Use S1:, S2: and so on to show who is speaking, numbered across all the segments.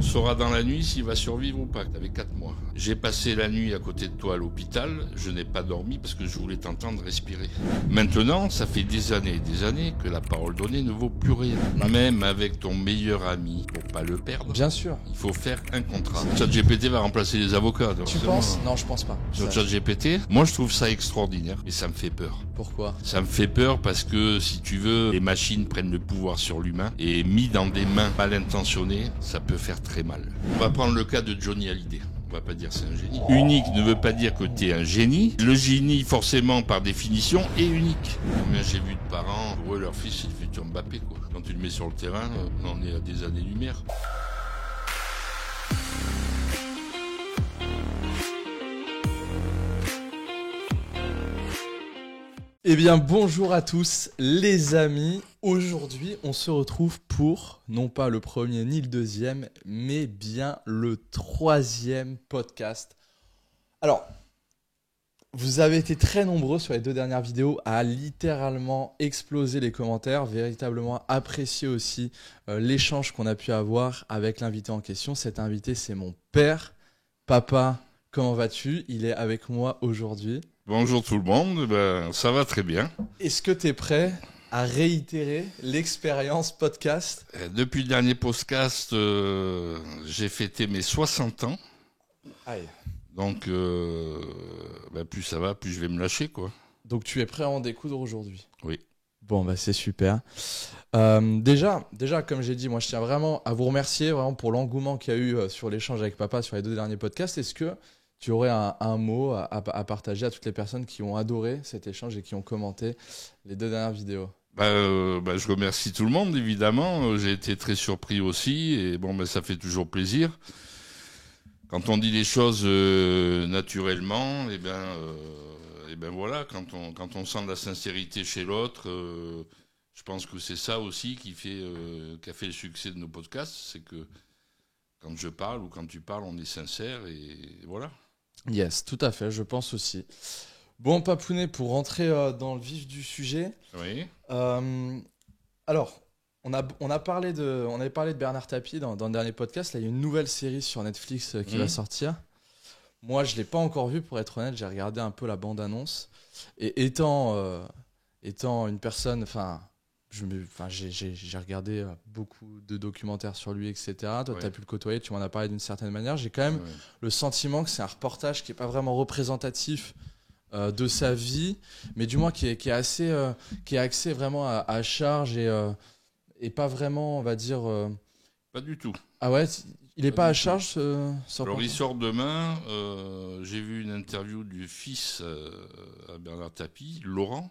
S1: On saura dans la nuit s'il va survivre ou pas. T'avais 4 mois. J'ai passé la nuit à côté de toi à l'hôpital. Je n'ai pas dormi parce que je voulais t'entendre respirer. Maintenant, ça fait des années et des années que la parole donnée ne vaut plus rien. Même avec ton meilleur ami, pour pas le perdre.
S2: Bien sûr.
S1: Il faut faire un contrat. ChatGPT va remplacer les avocats.
S2: Tu penses ? Non, je pense pas.
S1: Sur ChatGPT, moi je trouve ça extraordinaire. Et ça me fait peur.
S2: Pourquoi ?
S1: Ça me fait peur parce que, si tu veux, les machines prennent le pouvoir sur l'humain et mis dans des mains mal intentionnées, ça peut faire très mal. On va prendre le cas de Johnny Hallyday. On va pas dire c'est un génie. Unique ne veut pas dire que tu es un génie. Le génie, forcément, par définition, est unique. Combien j'ai vu de parents, pour eux, leur fils, c'est le futur Mbappé, quoi. Quand tu le mets sur le terrain, on en est à des années-lumière.
S2: Eh bien, bonjour à tous les amis. Aujourd'hui, on se retrouve pour, non pas le premier ni le deuxième, mais bien le troisième podcast. Alors, vous avez été très nombreux sur les 2 dernières vidéos à littéralement exploser les commentaires, véritablement apprécier aussi l'échange qu'on a pu avoir avec l'invité en question. Cet invité, c'est mon père. Papa, comment vas-tu ? Il est avec moi aujourd'hui.
S1: Bonjour tout le monde, ça va très bien.
S2: Est-ce que tu es prêt à réitérer l'expérience podcast ?
S1: Depuis le dernier podcast, j'ai fêté mes 60 ans.
S2: Aïe.
S1: Donc, plus ça va, plus je vais me lâcher, quoi.
S2: Donc tu es prêt à en découdre aujourd'hui ?
S1: Oui.
S2: Bon, c'est super. Déjà, comme j'ai dit, moi je tiens vraiment à vous remercier vraiment pour l'engouement qu'il y a eu sur l'échange avec papa sur les 2 derniers podcasts. Est-ce que tu aurais un mot à partager à toutes les personnes qui ont adoré cet échange et qui ont commenté les 2 dernières vidéos ?
S1: Je remercie tout le monde, évidemment. J'ai été très surpris aussi. Et ça fait toujours plaisir. Quand on dit les choses naturellement, voilà, quand on sent de la sincérité chez l'autre, je pense que c'est ça aussi qui a fait le succès de nos podcasts. C'est que quand je parle ou quand tu parles, on est sincère et voilà.
S2: Yes, tout à fait, je pense aussi. Bon, Papounet, pour rentrer dans le vif du sujet.
S1: Oui.
S2: Alors, on avait parlé de Bernard Tapie dans le dernier podcast. Là, il y a une nouvelle série sur Netflix qui va sortir. Moi, je ne l'ai pas encore vue, pour être honnête. J'ai regardé un peu la bande-annonce. Et étant une personne... j'ai regardé beaucoup de documentaires sur lui, etc. Toi, tu as pu le côtoyer, tu m'en as parlé d'une certaine manière. J'ai quand même le sentiment que c'est un reportage qui n'est pas vraiment représentatif de sa vie, mais du moins qui est axé vraiment à charge et pas vraiment, on va dire...
S1: Pas du tout.
S2: Ah ouais, il n'est pas à charge
S1: Alors, il sort demain. J'ai vu une interview du fils à Bernard Tapie, Laurent.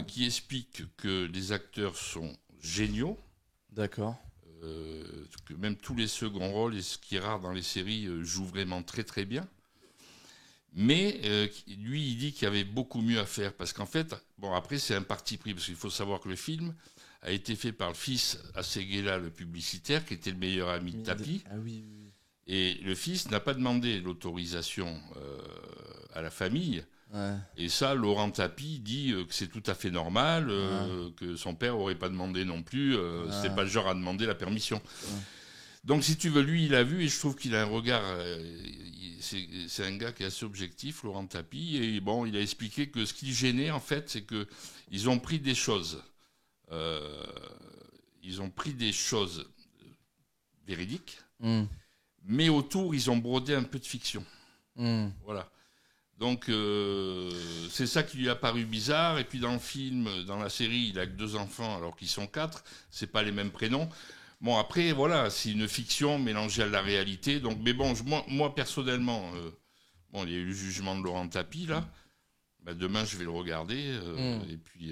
S1: Qui explique que les acteurs sont géniaux.
S2: D'accord.
S1: Que même tous les seconds rôles, et ce qui est rare dans les séries, jouent vraiment très très bien. Mais lui, il dit qu'il y avait beaucoup mieux à faire. Parce qu'en fait, après, c'est un parti pris. Parce qu'il faut savoir que le film a été fait par le fils à Séguéla, le publicitaire, qui était le meilleur ami de Tapie.
S2: Ah oui.
S1: Et le fils n'a pas demandé l'autorisation à la famille.
S2: Ouais.
S1: Et ça, Laurent Tapie dit que c'est tout à fait normal, que son père n'aurait pas demandé non plus, c'était pas le genre à demander la permission. Ouais. Donc si tu veux, lui il a vu et je trouve qu'il a un regard, c'est un gars qui est assez objectif, Laurent Tapie, et il a expliqué que ce qui gênait en fait, c'est qu'ils ont pris des choses, véridiques, mais autour ils ont brodé un peu de fiction. Voilà. Donc, c'est ça qui lui a paru bizarre. Et puis, dans le film, dans la série, il a que 2 enfants alors qu'ils sont 4. C'est pas les mêmes prénoms. Bon, après, voilà, c'est une fiction mélangée à la réalité. Donc, mais bon, moi personnellement, il y a eu le jugement de Laurent Tapie, là. Demain, je vais le regarder. Et puis,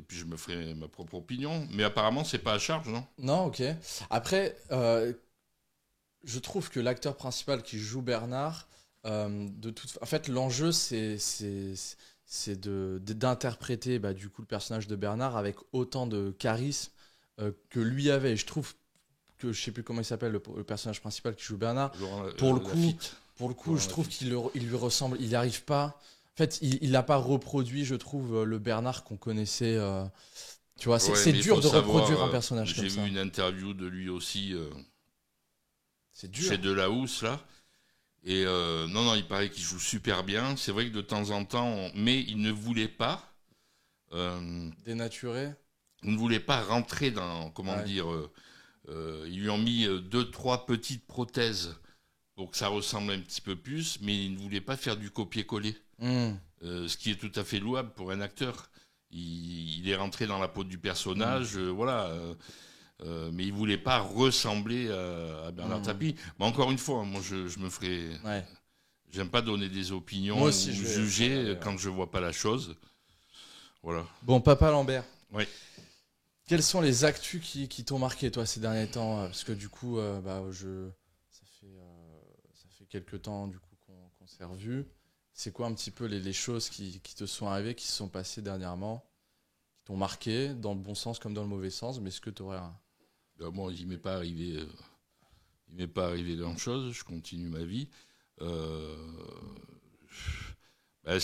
S1: je me ferai ma propre opinion. Mais apparemment, c'est pas à charge, non ?
S2: Non, ok. Après, je trouve que l'acteur principal qui joue Bernard... en fait, l'enjeu, c'est d'interpréter du coup le personnage de Bernard avec autant de charisme que lui avait. Et je trouve que, je sais plus comment il s'appelle, le personnage principal qui joue Bernard. Pour le coup, je trouve qu'il lui ressemble. Il n'y arrive pas. En fait, il n'a pas reproduit, je trouve, le Bernard qu'on connaissait Tu vois, c'est dur de reproduire un personnage comme ça.
S1: J'ai vu une interview de lui aussi
S2: c'est dur.
S1: chez Delahousse, là. Et non, il paraît qu'il joue super bien. C'est vrai que de temps en temps, mais il ne voulait pas...
S2: dénaturer.
S1: Il ne voulait pas rentrer dans... Comment dire ils lui ont mis 2-3 petites prothèses pour que ça ressemble un petit peu plus, mais il ne voulait pas faire du copier-coller. Ce qui est tout à fait louable pour un acteur. Il est rentré dans la peau du personnage, voilà. Mais il voulait pas ressembler à Bernard Tapie. Mais encore une fois, moi je me ferai.
S2: Ouais.
S1: J'aime pas donner des opinions
S2: moi aussi,
S1: ou juger quand je vois pas la chose. Voilà.
S2: Bon, Papa Lambert.
S1: Oui.
S2: Quelles sont les actus qui t'ont marqué toi ces derniers temps? Parce que du coup, ça fait quelques temps du coup qu'on s'est revus. C'est quoi un petit peu les choses qui te sont arrivées, qui se sont passées dernièrement, qui t'ont marqué dans le bon sens comme dans le mauvais sens? Mais est-ce que tu aurais
S1: Moi, il m'est pas arrivé grand-chose. Je continue ma vie. Ce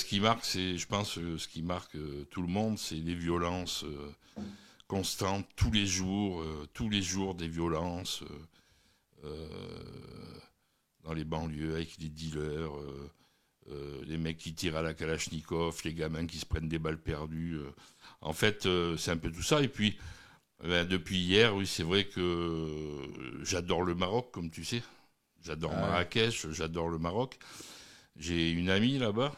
S1: qui marque, je pense, ce qui marque tout le monde, c'est les violences constantes tous les jours des violences dans les banlieues avec les dealers. Les mecs qui tirent à la Kalachnikov, les gamins qui se prennent des balles perdues. En fait, c'est un peu tout ça. Et puis, depuis hier, oui, c'est vrai que j'adore le Maroc, comme tu sais. J'adore Marrakech, j'adore le Maroc. J'ai une amie là-bas,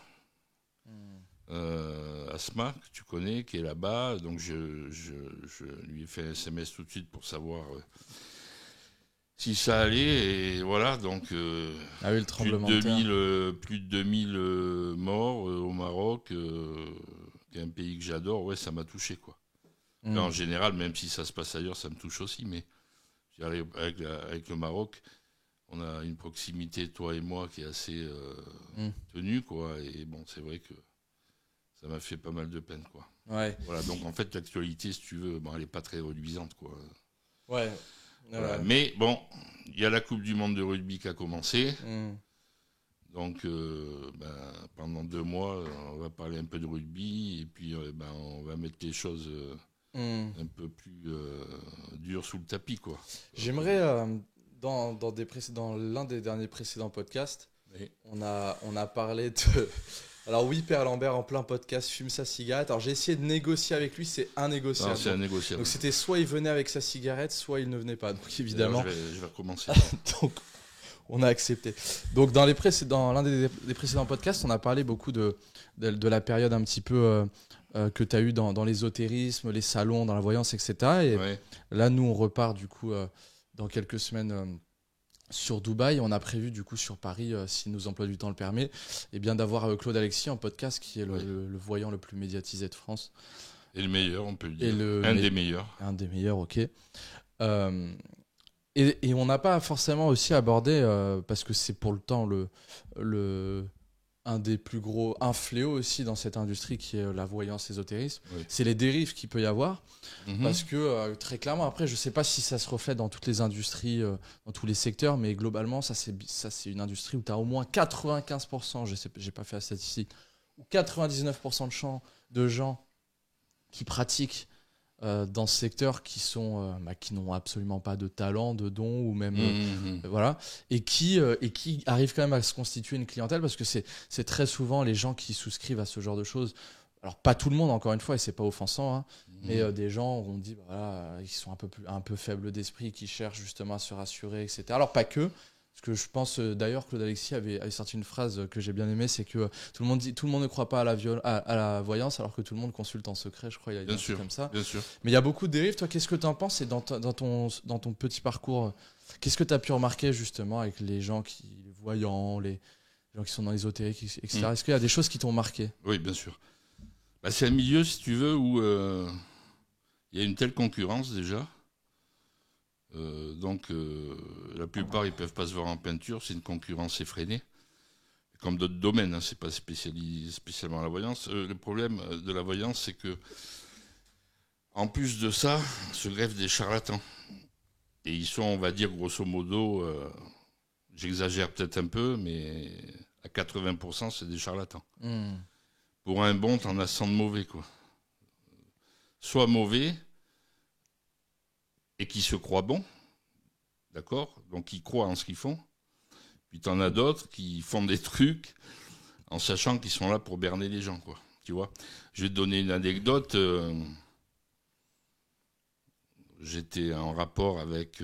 S1: Asma, que tu connais, qui est là-bas. Donc, je lui ai fait un SMS tout de suite pour savoir... si ça allait, et voilà, donc
S2: le tremblement de terre.
S1: Plus de 2000 morts au Maroc, qui est un pays que j'adore, ouais, ça m'a touché, quoi. Là, en général, même si ça se passe ailleurs, ça me touche aussi, mais avec le Maroc, on a une proximité, toi et moi, qui est assez tenue, quoi, et bon, c'est vrai que ça m'a fait pas mal de peine, quoi.
S2: Ouais.
S1: Voilà, donc en fait, l'actualité, si tu veux, bon, elle n'est pas très reluisante, quoi.
S2: Ouais.
S1: Voilà. Mais bon, il y a la Coupe du Monde de rugby qui a commencé. Donc, pendant 2 mois, on va parler un peu de rugby et puis on va mettre les choses un peu plus dures sous le tapis, quoi.
S2: J'aimerais, dans l'un des derniers précédents podcasts, on a parlé de... Alors oui, Père Lambert, en plein podcast, fume sa cigarette. Alors j'ai essayé de négocier avec lui, c'est innégociable.
S1: Non, c'est innégociable.
S2: Donc c'était soit il venait avec sa cigarette, soit il ne venait pas. Donc évidemment...
S1: Je vais recommencer.
S2: Donc on a accepté. Donc dans l'un des précédents podcasts, on a parlé beaucoup de la période un petit peu que tu as eu dans l'ésotérisme, les salons, dans la voyance, etc. Et là, nous, on repart du coup dans quelques semaines... sur Dubaï. On a prévu du coup sur Paris, si nos emplois du temps le permet, et bien d'avoir Claude Alexis en podcast, qui est le voyant le plus médiatisé de France.
S1: Et le meilleur, on peut le dire. Un des meilleurs.
S2: Un des meilleurs, ok. Et on n'a pas forcément aussi abordé, parce que c'est pour le temps un des plus gros, un fléau aussi dans cette industrie qui est la voyance, l'ésotérisme. C'est les dérives qu'il peut y avoir. Parce que très clairement, après, je sais pas si ça se reflète dans toutes les industries, dans tous les secteurs, mais globalement, ça c'est une industrie où tu as au moins 95%, j'ai pas fait la statistique, ou 99% de gens qui pratiquent dans ce secteur qui n'ont absolument pas de talent, de don, ou même voilà, et qui arrivent quand même à se constituer une clientèle, parce que c'est très souvent les gens qui souscrivent à ce genre de choses. Alors pas tout le monde, encore une fois, et c'est pas offensant, hein, mais des gens, on dit voilà, ils sont un peu faibles d'esprit, qui cherchent justement à se rassurer, etc. Alors pas que. Parce que je pense d'ailleurs Claude Alexis avait sorti une phrase que j'ai bien aimée, c'est que tout le monde ne croit pas à la voyance, alors que tout le monde consulte en secret, je crois. Il y a
S1: bien sûr,
S2: comme ça.
S1: Bien sûr.
S2: Mais il y a beaucoup de dérives. Toi, qu'est-ce que tu en penses? Et dans ton petit parcours, qu'est-ce que tu as pu remarquer justement avec les voyants, les gens qui sont dans l'ésotérique, etc. Est-ce qu'il y a des choses qui t'ont marqué?
S1: Oui, bien sûr. C'est un milieu, si tu veux, où il y a une telle concurrence déjà. Donc, la plupart, ils ne peuvent pas se voir en peinture. C'est une concurrence effrénée. Comme d'autres domaines, hein, c'est pas spécialement la voyance. Le problème de la voyance, c'est que, en plus de ça, se greffent des charlatans. Et ils sont, on va dire, grosso modo, j'exagère peut-être un peu, mais à 80%, c'est des charlatans. Pour un bon, t'en as 100 de mauvais, quoi. soit mauvais et qui se croient bons, d'accord ? Donc ils croient en ce qu'ils font. Puis t'en as d'autres qui font des trucs en sachant qu'ils sont là pour berner les gens, quoi. Tu vois ? Je vais te donner une anecdote. J'étais en rapport avec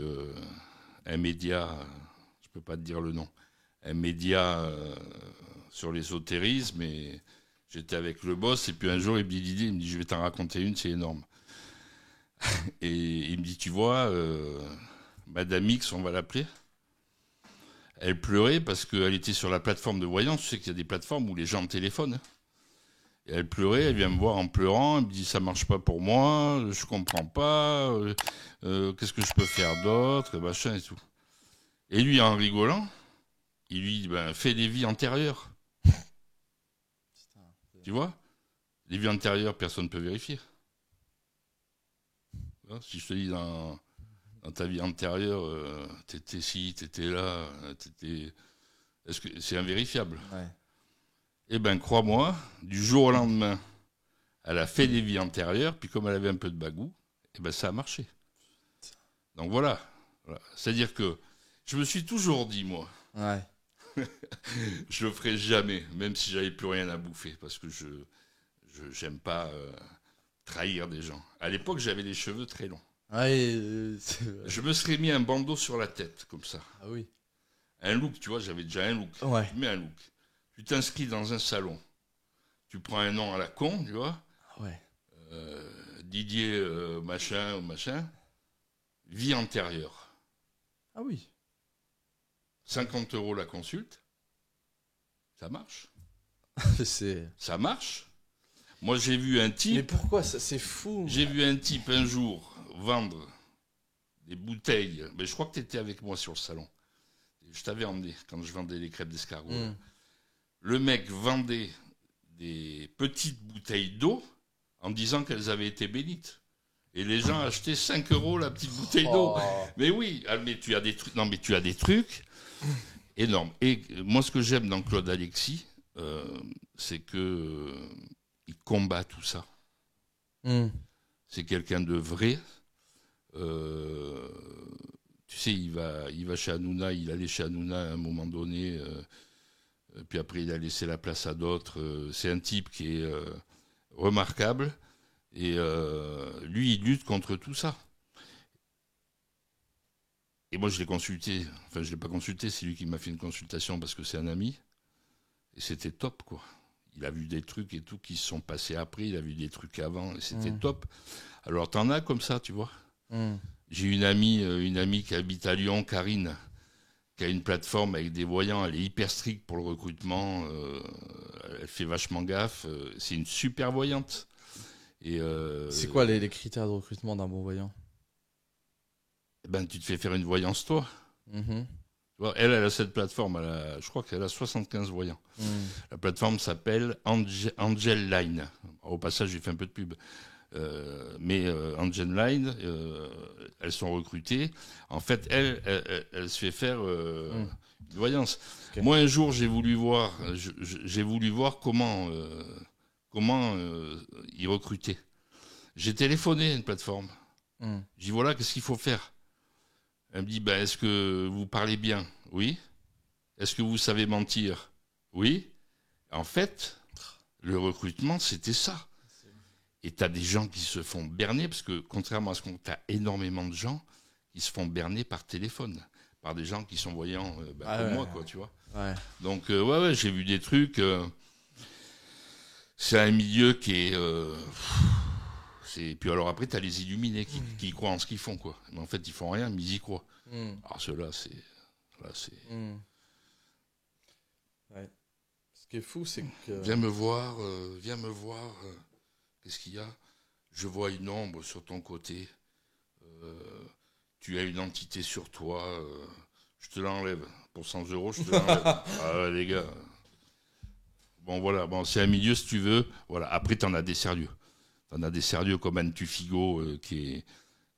S1: un média, je peux pas te dire le nom, un média sur l'ésotérisme, et j'étais avec le boss, et puis un jour il me dit l'idée, il me dit je vais t'en raconter une, c'est énorme. Et il me dit tu vois, Madame X, on va l'appeler, elle pleurait parce qu'elle était sur la plateforme de voyance. Tu sais qu'il y a des plateformes où les gens téléphonent. Hein. Et elle pleurait, elle vient me voir en pleurant, elle me dit ça marche pas pour moi, je comprends pas, qu'est-ce que je peux faire d'autre, machin et tout. Et lui, en rigolant, il lui dit ben, fais des vies antérieures. Tu vois ? Les vies antérieures, personne ne peut vérifier. Si je te dis dans ta vie antérieure, t'étais ci, t'étais là, est-ce que c'est invérifiable ?
S2: Ouais.
S1: Eh ben, crois-moi, du jour au lendemain, elle a fait des vies antérieures, puis comme elle avait un peu de bagou, eh ben, ça a marché. Donc voilà. C'est-à-dire que je me suis toujours dit, moi,
S2: Ouais.
S1: je le ferai jamais, même si j'avais plus rien à bouffer, parce que je j'aime pas trahir des gens. À l'époque, j'avais les cheveux très longs.
S2: Ouais,
S1: Je me serais mis un bandeau sur la tête, comme ça.
S2: Ah oui.
S1: Un look, tu vois, j'avais déjà un look.
S2: Ouais.
S1: Tu mets un look. Tu t'inscris dans un salon. Tu prends un nom à la con, tu vois.
S2: Ouais.
S1: Didier machin ou machin. Vie antérieure.
S2: Ah oui.
S1: 50 € la consulte. Ça marche. Ça marche. Moi, j'ai vu un type.
S2: Mais pourquoi ça, c'est fou.
S1: J'ai vu un type un jour vendre des bouteilles. Mais je crois que tu étais avec moi sur le salon. Je t'avais emmené quand je vendais les crêpes d'escargot. Le mec vendait des petites bouteilles d'eau en disant qu'elles avaient été bénites. Et les gens achetaient 5 € la petite bouteille d'eau. Mais oui, mais tu as des trucs. Non, mais tu as des trucs énormes. Et moi, ce que j'aime dans Claude Alexis, c'est que il combat tout ça. C'est quelqu'un de vrai. Tu sais, il va chez Hanouna, il allait chez Hanouna à un moment donné. Puis après, il a laissé la place à d'autres. C'est un type qui est remarquable. Et lui, il lutte contre tout ça. Et moi, je l'ai consulté. Enfin, je ne l'ai pas consulté, c'est lui qui m'a fait une consultation parce que c'est un ami. Et c'était top, quoi. Il a vu des trucs et tout qui se sont passés après. Il a vu des trucs avant. Et c'était top. Alors, t'en as comme ça, tu vois. J'ai une amie qui habite à Lyon, Karine, qui a une plateforme avec des voyants. Elle est hyper stricte pour le recrutement. Elle fait vachement gaffe. C'est une super voyante. Et
S2: c'est quoi les critères de recrutement d'un bon voyant ?
S1: Ben, tu te fais faire une voyance, toi. Elle a cette plateforme. Je crois qu'elle a 75 voyants. La plateforme s'appelle Angel Line. Au passage, j'ai fait un peu de pub. Mais Angel Line, elles sont recrutées. En fait, elle se fait faire une voyance. Okay. Moi, un jour, j'ai voulu voir comment ils recrutaient. J'ai téléphoné à une plateforme. J'ai dit, voilà, qu'est-ce qu'il faut faire ? Elle me dit, ben, est-ce que vous parlez bien ? Oui. Est-ce que vous savez mentir ? Oui. En fait, le recrutement, c'était ça. Et tu as des gens qui se font berner, parce que contrairement à ce qu'on tu as énormément de gens qui se font berner par téléphone, par des gens qui sont voyants comme moi, quoi, tu vois.
S2: Ouais.
S1: Donc, ouais, j'ai vu des trucs. C'est un milieu qui est... Puis alors après, tu as les illuminés qui croient en ce qu'ils font, quoi. Mais en fait, ils font rien, mais ils y croient. Alors ceux-là, c'est...
S2: Ouais. Ce qui est fou, c'est que...
S1: Viens me voir. Qu'est-ce qu'il y a ? Je vois une ombre sur ton côté. Tu as une entité sur toi. Je te l'enlève. Pour 100 €, je te l'enlève. Ah ouais, les gars. Bon, voilà. Bon, c'est un milieu, si tu veux. Voilà. Après, tu en as des sérieux. T'en as des sérieux comme Anne Tufigo, qui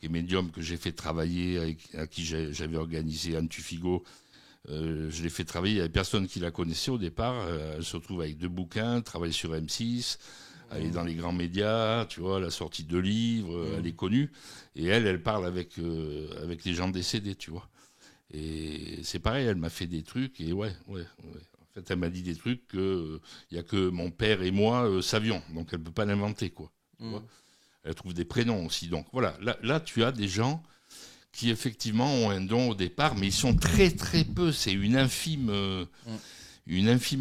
S1: est médium, que j'ai fait travailler, à qui j'avais organisé Anne Tufigo. Je l'ai fait travailler, il n'y avait personne qui la connaissait au départ. Elle se retrouve avec 2 bouquins, travaille sur M6. Elle est dans les grands médias, tu vois, elle a sorti 2 livres, elle est connue. Et elle parle avec les gens décédés, tu vois. Et c'est pareil, elle m'a fait des trucs, et ouais. En fait, elle m'a dit des trucs qu'il n'y a que mon père et moi savions. Donc, elle ne peut pas l'inventer, quoi. Tu vois. Elle trouve des prénoms aussi. Donc, voilà. Là, tu as des gens qui, effectivement, ont un don au départ, mais ils sont très, très peu. C'est une infime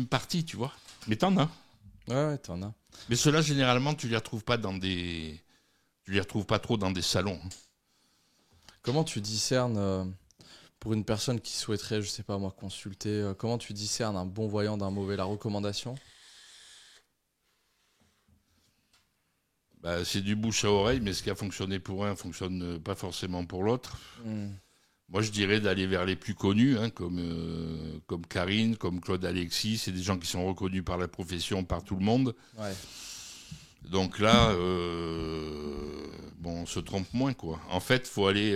S1: partie, tu vois. Mais t'en as.
S2: Ouais, t'en as.
S1: Mais ceux-là, généralement, tu les retrouves pas trop dans des salons.
S2: Comment tu discernes, pour une personne qui souhaiterait, je sais pas moi, consulter, comment tu discernes un bon voyant d'un mauvais? La recommandation?
S1: Bah, c'est du bouche à oreille, mais ce qui a fonctionné pour un fonctionne pas forcément pour l'autre. Moi, je dirais d'aller vers les plus connus, comme Karine, comme Claude Alexis. C'est des gens qui sont reconnus par la profession, par tout le monde.
S2: Ouais.
S1: Donc là, on se trompe moins, quoi. En fait, faut aller.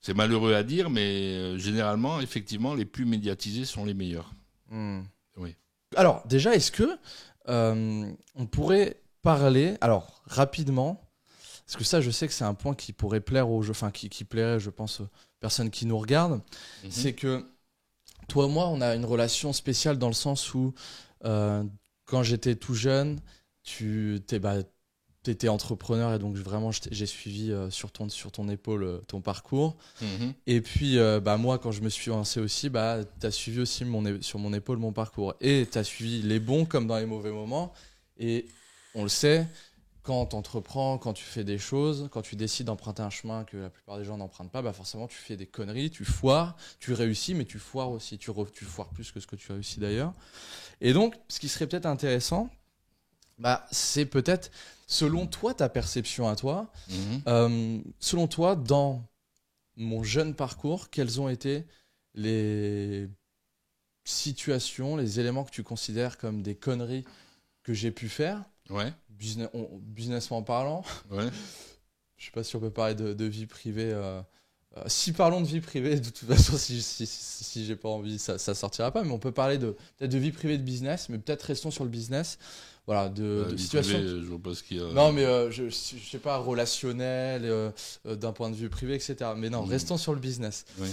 S1: C'est malheureux à dire, mais généralement, effectivement, les plus médiatisés sont les meilleurs. Oui.
S2: Alors, déjà, est-ce que on pourrait parler, alors rapidement, parce que ça, je sais que c'est un point qui pourrait plaire aux, enfin qui plairait, je pense, aux personnes qui nous regardent, c'est que toi et moi, on a une relation spéciale dans le sens où, quand j'étais tout jeune, tu étais entrepreneur et donc vraiment j'ai suivi sur ton épaule ton parcours. Et puis moi, quand je me suis lancé aussi, tu as suivi aussi sur mon épaule mon parcours. Et tu as suivi les bons comme dans les mauvais moments. Et on le sait, quand tu entreprends, quand tu fais des choses, quand tu décides d'emprunter un chemin que la plupart des gens n'empruntent pas, forcément tu fais des conneries, tu foires, tu réussis, mais tu foires aussi. Tu foires plus que ce que tu réussis d'ailleurs. Et donc, ce qui serait peut-être intéressant, c'est peut-être, selon toi, ta perception à toi, selon toi, dans mon jeune parcours, quelles ont été les situations, les éléments que tu considères comme des conneries que j'ai pu faire, businessment parlant. Ouais. Je sais pas si on peut parler de vie privée. Si parlons de vie privée, de toute façon, si j'ai pas envie, ça sortira pas. Mais on peut parler peut-être de vie privée, de business, mais peut-être restons sur le business. Voilà, de situation.
S1: Privée, je vois pas ce qu'il y a.
S2: Non, mais je sais pas, relationnel, d'un point de vue privé, etc. Mais non, restons sur le business. Oui.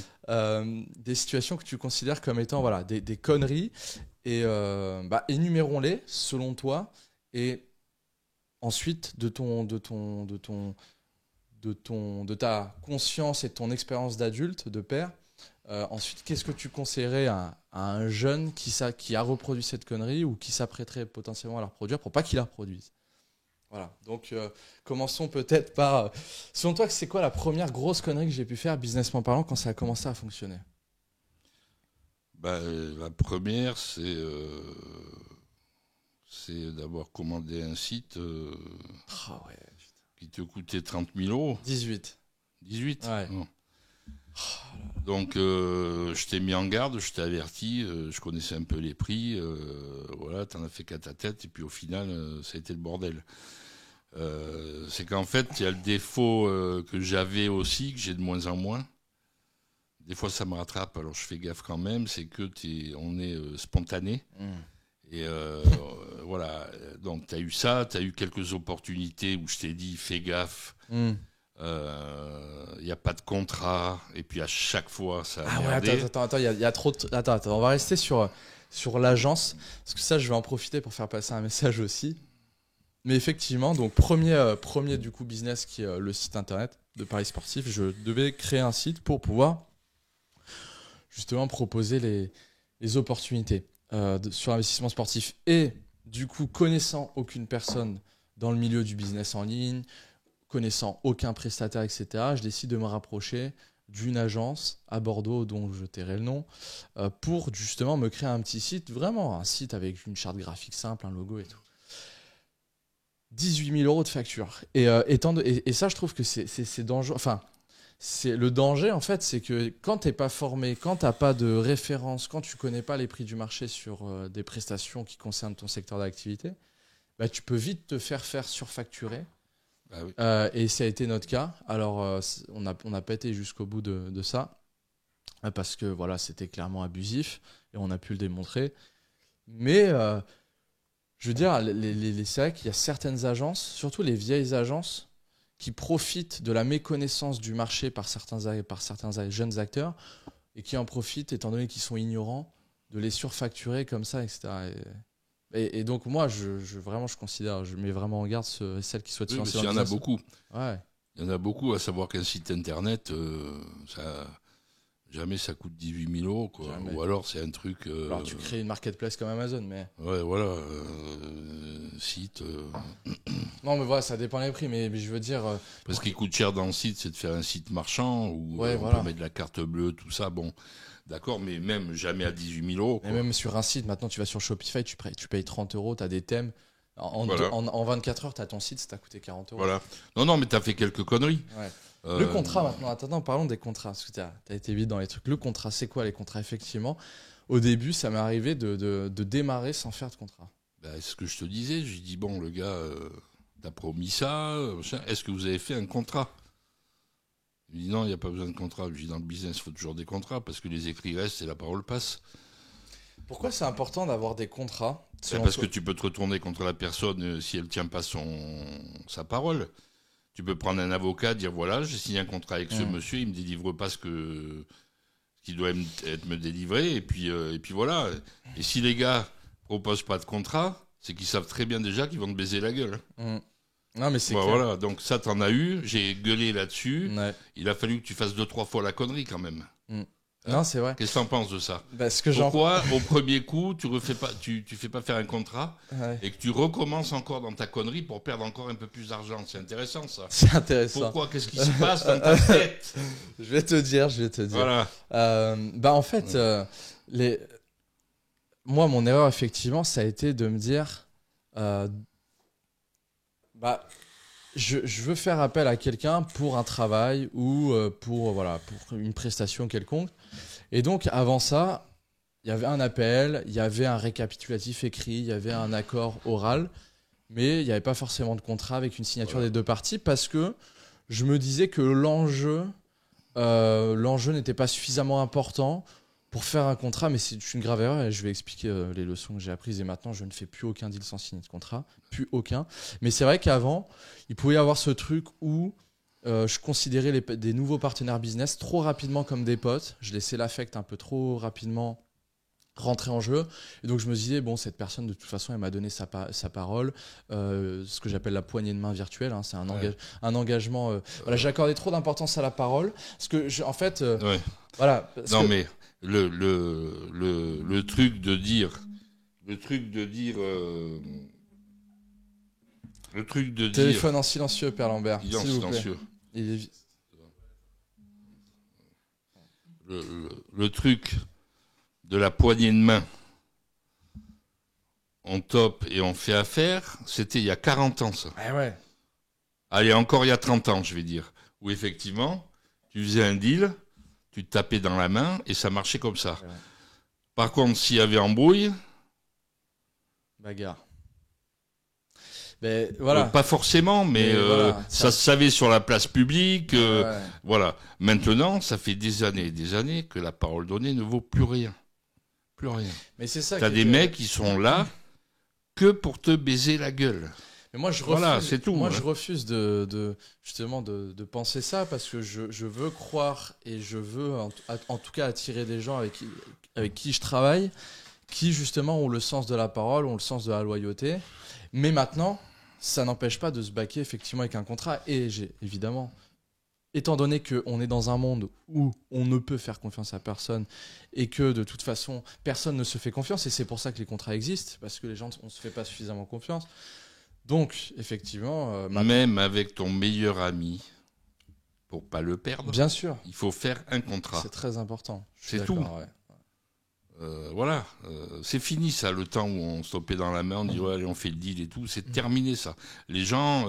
S2: Des situations que tu considères comme étant des conneries et énumérons-les selon toi. Et ensuite, de ta conscience et de ton expérience d'adulte, de père, ensuite, qu'est-ce que tu conseillerais à un jeune qui a reproduit cette connerie ou qui s'apprêterait potentiellement à la reproduire pour pas qu'il la reproduise? Voilà, donc commençons peut-être par... selon toi, c'est quoi la première grosse connerie que j'ai pu faire, businessment parlant, quand ça a commencé à fonctionner?
S1: La première, c'est d'avoir commandé un site qui te coûtait 30 000 €.
S2: 18.
S1: 18 ?
S2: Ouais.
S1: Non. Donc, je t'ai mis en garde, je t'ai averti, je connaissais un peu les prix, t'en as fait qu'à ta tête, et puis au final, ça a été le bordel. C'est qu'en fait, il y a le défaut que j'avais aussi, que j'ai de moins en moins. Des fois, ça me rattrape, alors je fais gaffe quand même, c'est que on est spontané. Et donc tu as eu ça, tu as eu quelques opportunités où je t'ai dit, fais gaffe. Il n'y a pas de contrat, et puis à chaque fois ça a merdé.
S2: Attends, il y a trop de... Attends, on va rester sur l'agence, parce que ça, je vais en profiter pour faire passer un message aussi. Mais effectivement, donc premier du coup business qui est le site internet de Paris Sportif, je devais créer un site pour pouvoir justement proposer les opportunités sur l'investissement sportif. Et du coup, connaissant aucune personne dans le milieu du business en ligne, connaissant aucun prestataire, etc., je décide de me rapprocher d'une agence à Bordeaux, dont je tairai le nom, pour justement me créer un petit site, vraiment un site avec une charte graphique simple, un logo et tout. 18 000 € de facture. Et ça, je trouve que c'est dangereux. Enfin, le danger, en fait, c'est que quand tu n'es pas formé, quand tu n'as pas de référence, quand tu ne connais pas les prix du marché sur des prestations qui concernent ton secteur d'activité, tu peux vite te faire surfacturer. Ah oui. Et ça a été notre cas. Alors, on n'a pas été jusqu'au bout de ça, parce que c'était clairement abusif et on a pu le démontrer. Mais je veux dire, c'est vrai qu'il y a certaines agences, surtout les vieilles agences, qui profitent de la méconnaissance du marché par certains jeunes acteurs et qui en profitent, étant donné qu'ils sont ignorants, de les surfacturer comme ça, etc. Et donc moi, je considère, je mets vraiment en garde celles qui souhaitent se lancer dans le business.
S1: Il y en a beaucoup.
S2: Ouais.
S1: Il y en a beaucoup, à savoir qu'un site internet, jamais ça coûte 18 000 €, quoi. Ou alors c'est un truc...
S2: Alors tu crées une marketplace comme Amazon, mais...
S1: Ouais, voilà, site...
S2: Non, mais voilà, ça dépend des prix, mais je veux dire...
S1: Parce qu'il coûte cher dans le site, c'est de faire un site marchand, où on peut mettre de la carte bleue, tout ça, bon... D'accord, mais même jamais à 18 000 €.
S2: Et même sur un site, maintenant tu vas sur Shopify, tu payes 30 €, tu as des thèmes. En 24 heures, tu as ton site, ça t'a coûté 40 €.
S1: Voilà. Non, mais tu as fait quelques conneries.
S2: Ouais. Le contrat maintenant, attends, parlons des contrats, parce que tu as été vite dans les trucs. Le contrat, c'est quoi les contrats? Effectivement, au début, ça m'est arrivé de démarrer sans faire de contrat.
S1: C'est ce que je te disais. Je dis, bon, le gars, t'as promis ça, est-ce que vous avez fait un contrat? Il me dit, non, il n'y a pas besoin de contrat. Je dis, dans le business, il faut toujours des contrats, parce que les écrits restent et la parole passe.
S2: Pourquoi c'est important d'avoir des contrats?
S1: Parce que tu peux te retourner contre la personne si elle ne tient pas sa parole. Tu peux prendre un avocat, dire voilà, j'ai signé un contrat avec ce monsieur, il ne me délivre pas ce qui doit me délivrer, et puis voilà. Et si les gars ne proposent pas de contrat, c'est qu'ils savent très bien déjà qu'ils vont te baiser la gueule.
S2: Non, mais c'est
S1: voilà, donc ça, t'en as eu, j'ai gueulé là-dessus.
S2: Ouais.
S1: Il a fallu que tu fasses 2-3 fois la connerie quand même.
S2: Non, c'est vrai.
S1: Qu'est-ce que t'en penses de ça?
S2: Pourquoi
S1: au premier coup, tu fais pas faire un contrat et que tu recommences encore dans ta connerie pour perdre encore un peu plus d'argent? C'est intéressant, ça.
S2: C'est intéressant.
S1: Pourquoi? Qu'est-ce qui se passe dans ta tête?
S2: Je vais te dire.
S1: Voilà.
S2: En fait, moi, mon erreur, effectivement, ça a été de me dire je veux faire appel à quelqu'un pour un travail ou pour une prestation quelconque. Et donc, avant ça, il y avait un appel, il y avait un récapitulatif écrit, il y avait un accord oral, mais il n'y avait pas forcément de contrat avec une signature des deux parties parce que je me disais que l'enjeu n'était pas suffisamment important pour faire un contrat, mais c'est une grave erreur et je vais expliquer les leçons que j'ai apprises et maintenant je ne fais plus aucun deal sans signer de contrat, plus aucun. Mais c'est vrai qu'avant, il pouvait y avoir ce truc où je considérais des nouveaux partenaires business trop rapidement comme des potes, je laissais l'affect un peu trop rapidement rentrer en jeu et donc je me disais bon, cette personne de toute façon elle m'a donné sa parole, ce que j'appelle la poignée de main virtuelle, c'est un engagement, j'accordais trop d'importance à la parole parce que
S1: mais le truc de dire
S2: téléphone en silencieux, Père Lambert,
S1: il est en silencieux. Le truc de la poignée de main, on top et on fait affaire, c'était il y a 40 ans, ça.
S2: Ouais.
S1: Allez, encore il y a 30 ans, je vais dire, où effectivement, tu faisais un deal, tu te tapais dans la main et ça marchait comme ça. Ouais. Par contre, s'il y avait embrouille...
S2: Bagarre. Mais voilà.
S1: Pas forcément, mais ça se savait sur la place publique. Voilà. Maintenant, ça fait des années et des années que la parole donnée ne vaut plus rien. Plus rien.
S2: Mais c'est ça.
S1: T'as des mecs qui sont là que pour te baiser la gueule.
S2: Mais moi, je refuse, c'est tout. Moi, je refuse justement de penser ça parce que je veux croire et je veux en tout cas attirer des gens avec qui je travaille, qui justement ont le sens de la parole, ont le sens de la loyauté. Mais maintenant, ça n'empêche pas de se baquer effectivement avec un contrat. Et évidemment, étant donné qu'on est dans un monde où on ne peut faire confiance à personne et que de toute façon, personne ne se fait confiance, et c'est pour ça que les contrats existent, parce que les gens, on ne se fait pas suffisamment confiance. Donc, effectivement...
S1: Même avec ton meilleur ami, pour pas le perdre,
S2: bien sûr,
S1: il faut faire un contrat.
S2: C'est très important.
S1: C'est tout. Ouais. Voilà, c'est fini ça, le temps où on se topait dans la main, on dit ouais, allez, on fait le deal et tout, c'est terminé ça. Les gens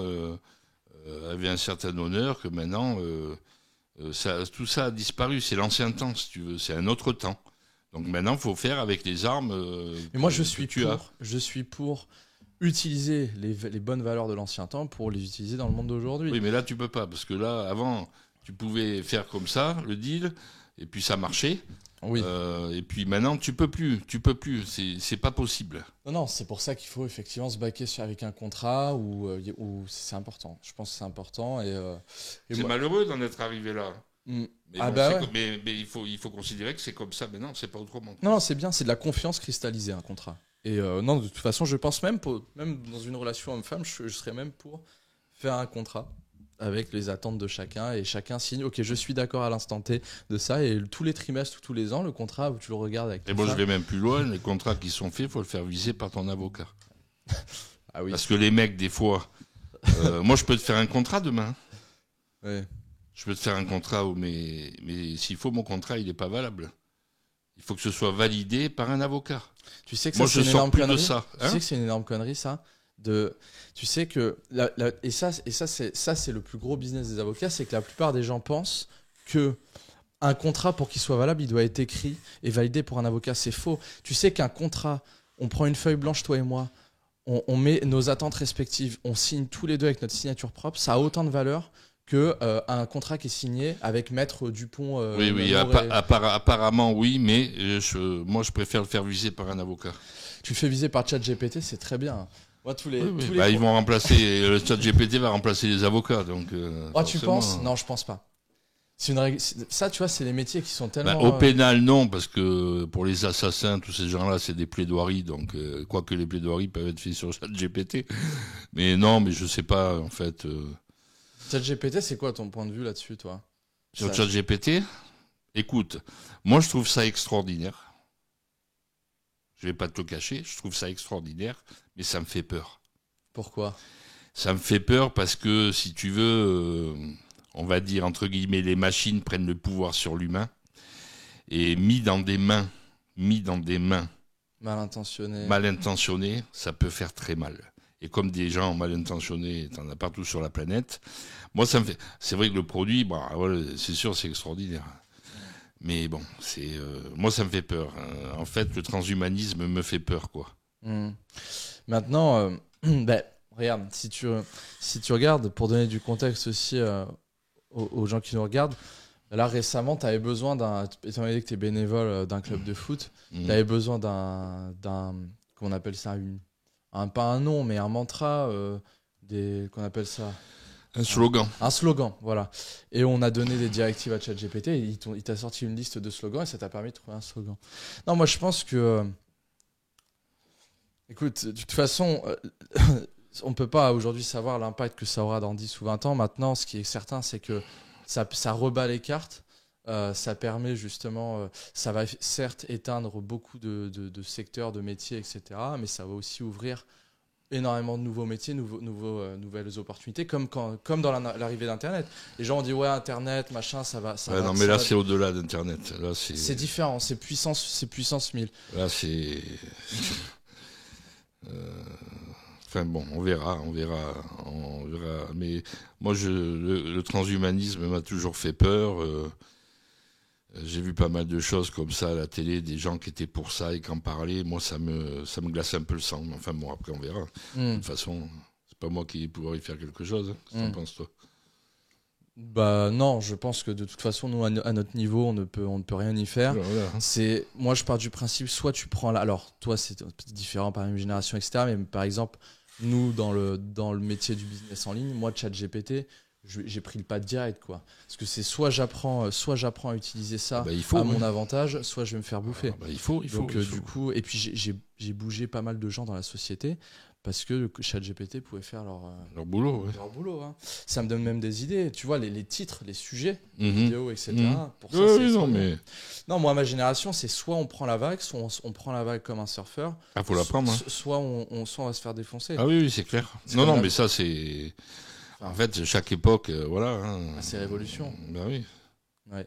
S1: avaient un certain honneur que maintenant, tout ça a disparu, c'est l'ancien temps si tu veux, c'est un autre temps. Donc maintenant, il faut faire avec les armes.
S2: Mais moi, je suis pour utiliser les bonnes valeurs de l'ancien temps pour les utiliser dans le monde d'aujourd'hui.
S1: Oui, mais là, tu peux pas, parce que là, avant, tu pouvais faire comme ça, le deal, et puis ça marchait.
S2: Oui.
S1: Et puis maintenant, tu peux plus. C'est pas possible.
S2: Non, c'est pour ça qu'il faut effectivement se baquer avec un contrat où c'est important. Je pense que c'est important.
S1: C'est malheureux d'en être arrivé là.
S2: Mais
S1: mais il faut considérer que c'est comme ça maintenant, c'est pas autrement.
S2: Non, c'est bien, c'est de la confiance cristallisée, un contrat. Et non, de toute façon, je pense même dans une relation homme-femme, je serais même pour faire un contrat avec les attentes de chacun et chacun signe. Ok, je suis d'accord à l'instant T de ça et tous les trimestres ou tous les ans, le contrat où tu le regardes avec.
S1: Et moi, je vais même plus loin. Les contrats qui sont faits, faut le faire viser par ton avocat.
S2: Ah oui.
S1: Parce que les mecs, des fois, moi, je peux te faire un contrat demain.
S2: Ouais.
S1: Je peux te faire un contrat, mais s'il faut, mon contrat, il n'est pas valable. Il faut que ce soit validé par un avocat.
S2: Tu sais que
S1: moi,
S2: ça,
S1: je
S2: c'est une
S1: sors
S2: énorme
S1: plus
S2: connerie.
S1: de ça.
S2: Tu sais que c'est une énorme connerie, ça. Tu sais que ça c'est le plus gros business des avocats, c'est que la plupart des gens pensent que un contrat, pour qu'il soit valable, il doit être écrit et validé pour un avocat. C'est faux. Tu sais qu'un contrat, on prend une feuille blanche, toi et moi, on met nos attentes respectives, on signe tous les deux avec notre signature propre, ça a autant de valeur que un contrat qui est signé avec Maître Dupont.
S1: Oui, apparemment oui, mais moi je préfère le faire viser par un avocat.
S2: Tu le fais viser par ChatGPT, c'est très bien. Moi,
S1: ils vont remplacer, le ChatGPT va remplacer les avocats, donc.
S2: Tu penses ? Non, je pense pas. C'est une règle. Ça, tu vois, c'est les métiers qui sont tellement.
S1: Au pénal, non, parce que pour les assassins, tous ces gens-là, c'est des plaidoiries, donc quoique les plaidoiries peuvent être faites sur ChatGPT, mais non, mais je sais pas en fait.
S2: ChatGPT, c'est quoi ton point de vue là-dessus, toi ?
S1: Sur ChatGPT, écoute, moi je trouve ça extraordinaire. Je vais pas te le cacher, je trouve ça extraordinaire, mais ça me fait peur.
S2: Pourquoi ?
S1: Ça me fait peur parce que, si tu veux, on va dire, entre guillemets, les machines prennent le pouvoir sur l'humain et mis dans des mains mal intentionnées, ça peut faire très mal. Et comme des gens mal intentionnés, t'en as partout sur la planète, moi ça me fait... C'est vrai que le produit, c'est sûr, c'est extraordinaire. Mais bon, moi ça me fait peur. En fait, le transhumanisme me fait peur, quoi.
S2: Maintenant, regarde, si tu regardes, pour donner du contexte aussi aux gens qui nous regardent, là récemment, tu avais besoin étant donné que tu es bénévole d'un club de foot, tu avais besoin d'un, comment on appelle ça, pas un nom, mais un mantra, qu'on appelle ça.
S1: Un slogan.
S2: Un slogan, voilà. Et on a donné des directives à ChatGPT et il t'a sorti une liste de slogans et ça t'a permis de trouver un slogan. Non, moi je pense que... écoute, de toute façon, on ne peut pas aujourd'hui savoir l'impact que ça aura dans 10 ou 20 ans. Maintenant, ce qui est certain, c'est que ça rebat les cartes. Ça permet justement... ça va certes éteindre beaucoup de secteurs, de métiers, etc. Mais ça va aussi ouvrir énormément de nouveaux métiers, nouvelles opportunités, comme dans l'arrivée d'Internet. Les gens ont dit Internet, machin, ça va.
S1: Non, mais là, c'est au-delà d'Internet. Là,
S2: c'est différent, c'est puissance 1000.
S1: Là, c'est. Enfin bon, on verra. Mais moi, le transhumanisme m'a toujours fait peur. J'ai vu pas mal de choses comme ça à la télé, des gens qui étaient pour ça et qui en parlaient. Moi, ça me glace un peu le sang. Enfin bon, après, on verra. De toute façon, c'est pas moi qui vais pouvoir y faire quelque chose. Qu'est-ce que t'en penses, toi ?
S2: Non, je pense que de toute façon, nous, à notre niveau, on ne peut rien y faire.
S1: Voilà.
S2: Moi, je pars du principe, soit tu prends alors, toi, c'est peut-être différent par une génération, etc. Mais par exemple, nous, dans le métier du business en ligne, moi, ChatGPT, j'ai pris le pas de direct, quoi. Parce que c'est soit j'apprends à utiliser ça à mon avantage, soit je vais me faire bouffer.
S1: Il faut.
S2: Du coup, et puis j'ai bougé pas mal de gens dans la société parce que ChatGPT pouvait faire
S1: leur boulot.
S2: Leur boulot, hein. Ça me donne même des idées. Tu vois, les titres, les sujets, les vidéos, etc. Pour ça, non, moi, ma génération, c'est soit on prend la vague, soit on prend la vague comme un surfeur.
S1: Faut la prendre.
S2: Soit on va se faire défoncer.
S1: Ah oui, c'est clair. Non, mais ça, c'est... En fait, chaque époque, voilà.
S2: C'est révolution.
S1: Ben oui.
S2: Ouais.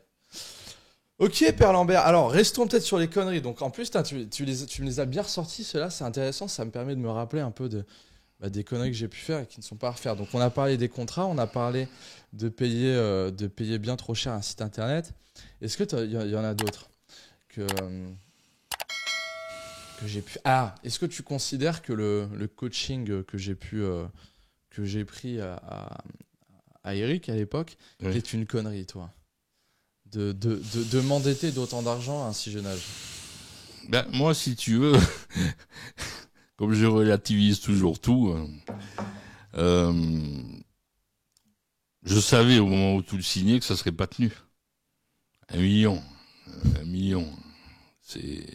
S2: Ok, Père Lambert. Alors, restons peut-être sur les conneries. Donc, en plus, tu me les as bien ressortis. Ceux-là, c'est intéressant. Ça me permet de me rappeler un peu des conneries que j'ai pu faire et qui ne sont pas à refaire. Donc, on a parlé des contrats. On a parlé de payer bien trop cher un site internet. Est-ce que il y en a d'autres que j'ai pu... est-ce que tu considères que le coaching que j'ai pris à Eric à l'époque est une connerie, toi ? de m'endetter d'autant d'argent à un si jeune âge?
S1: Ben, moi, si tu veux, comme je relativise toujours tout, je savais au moment où tout le signais que ça serait pas tenu. 1 million. 1 million. C'est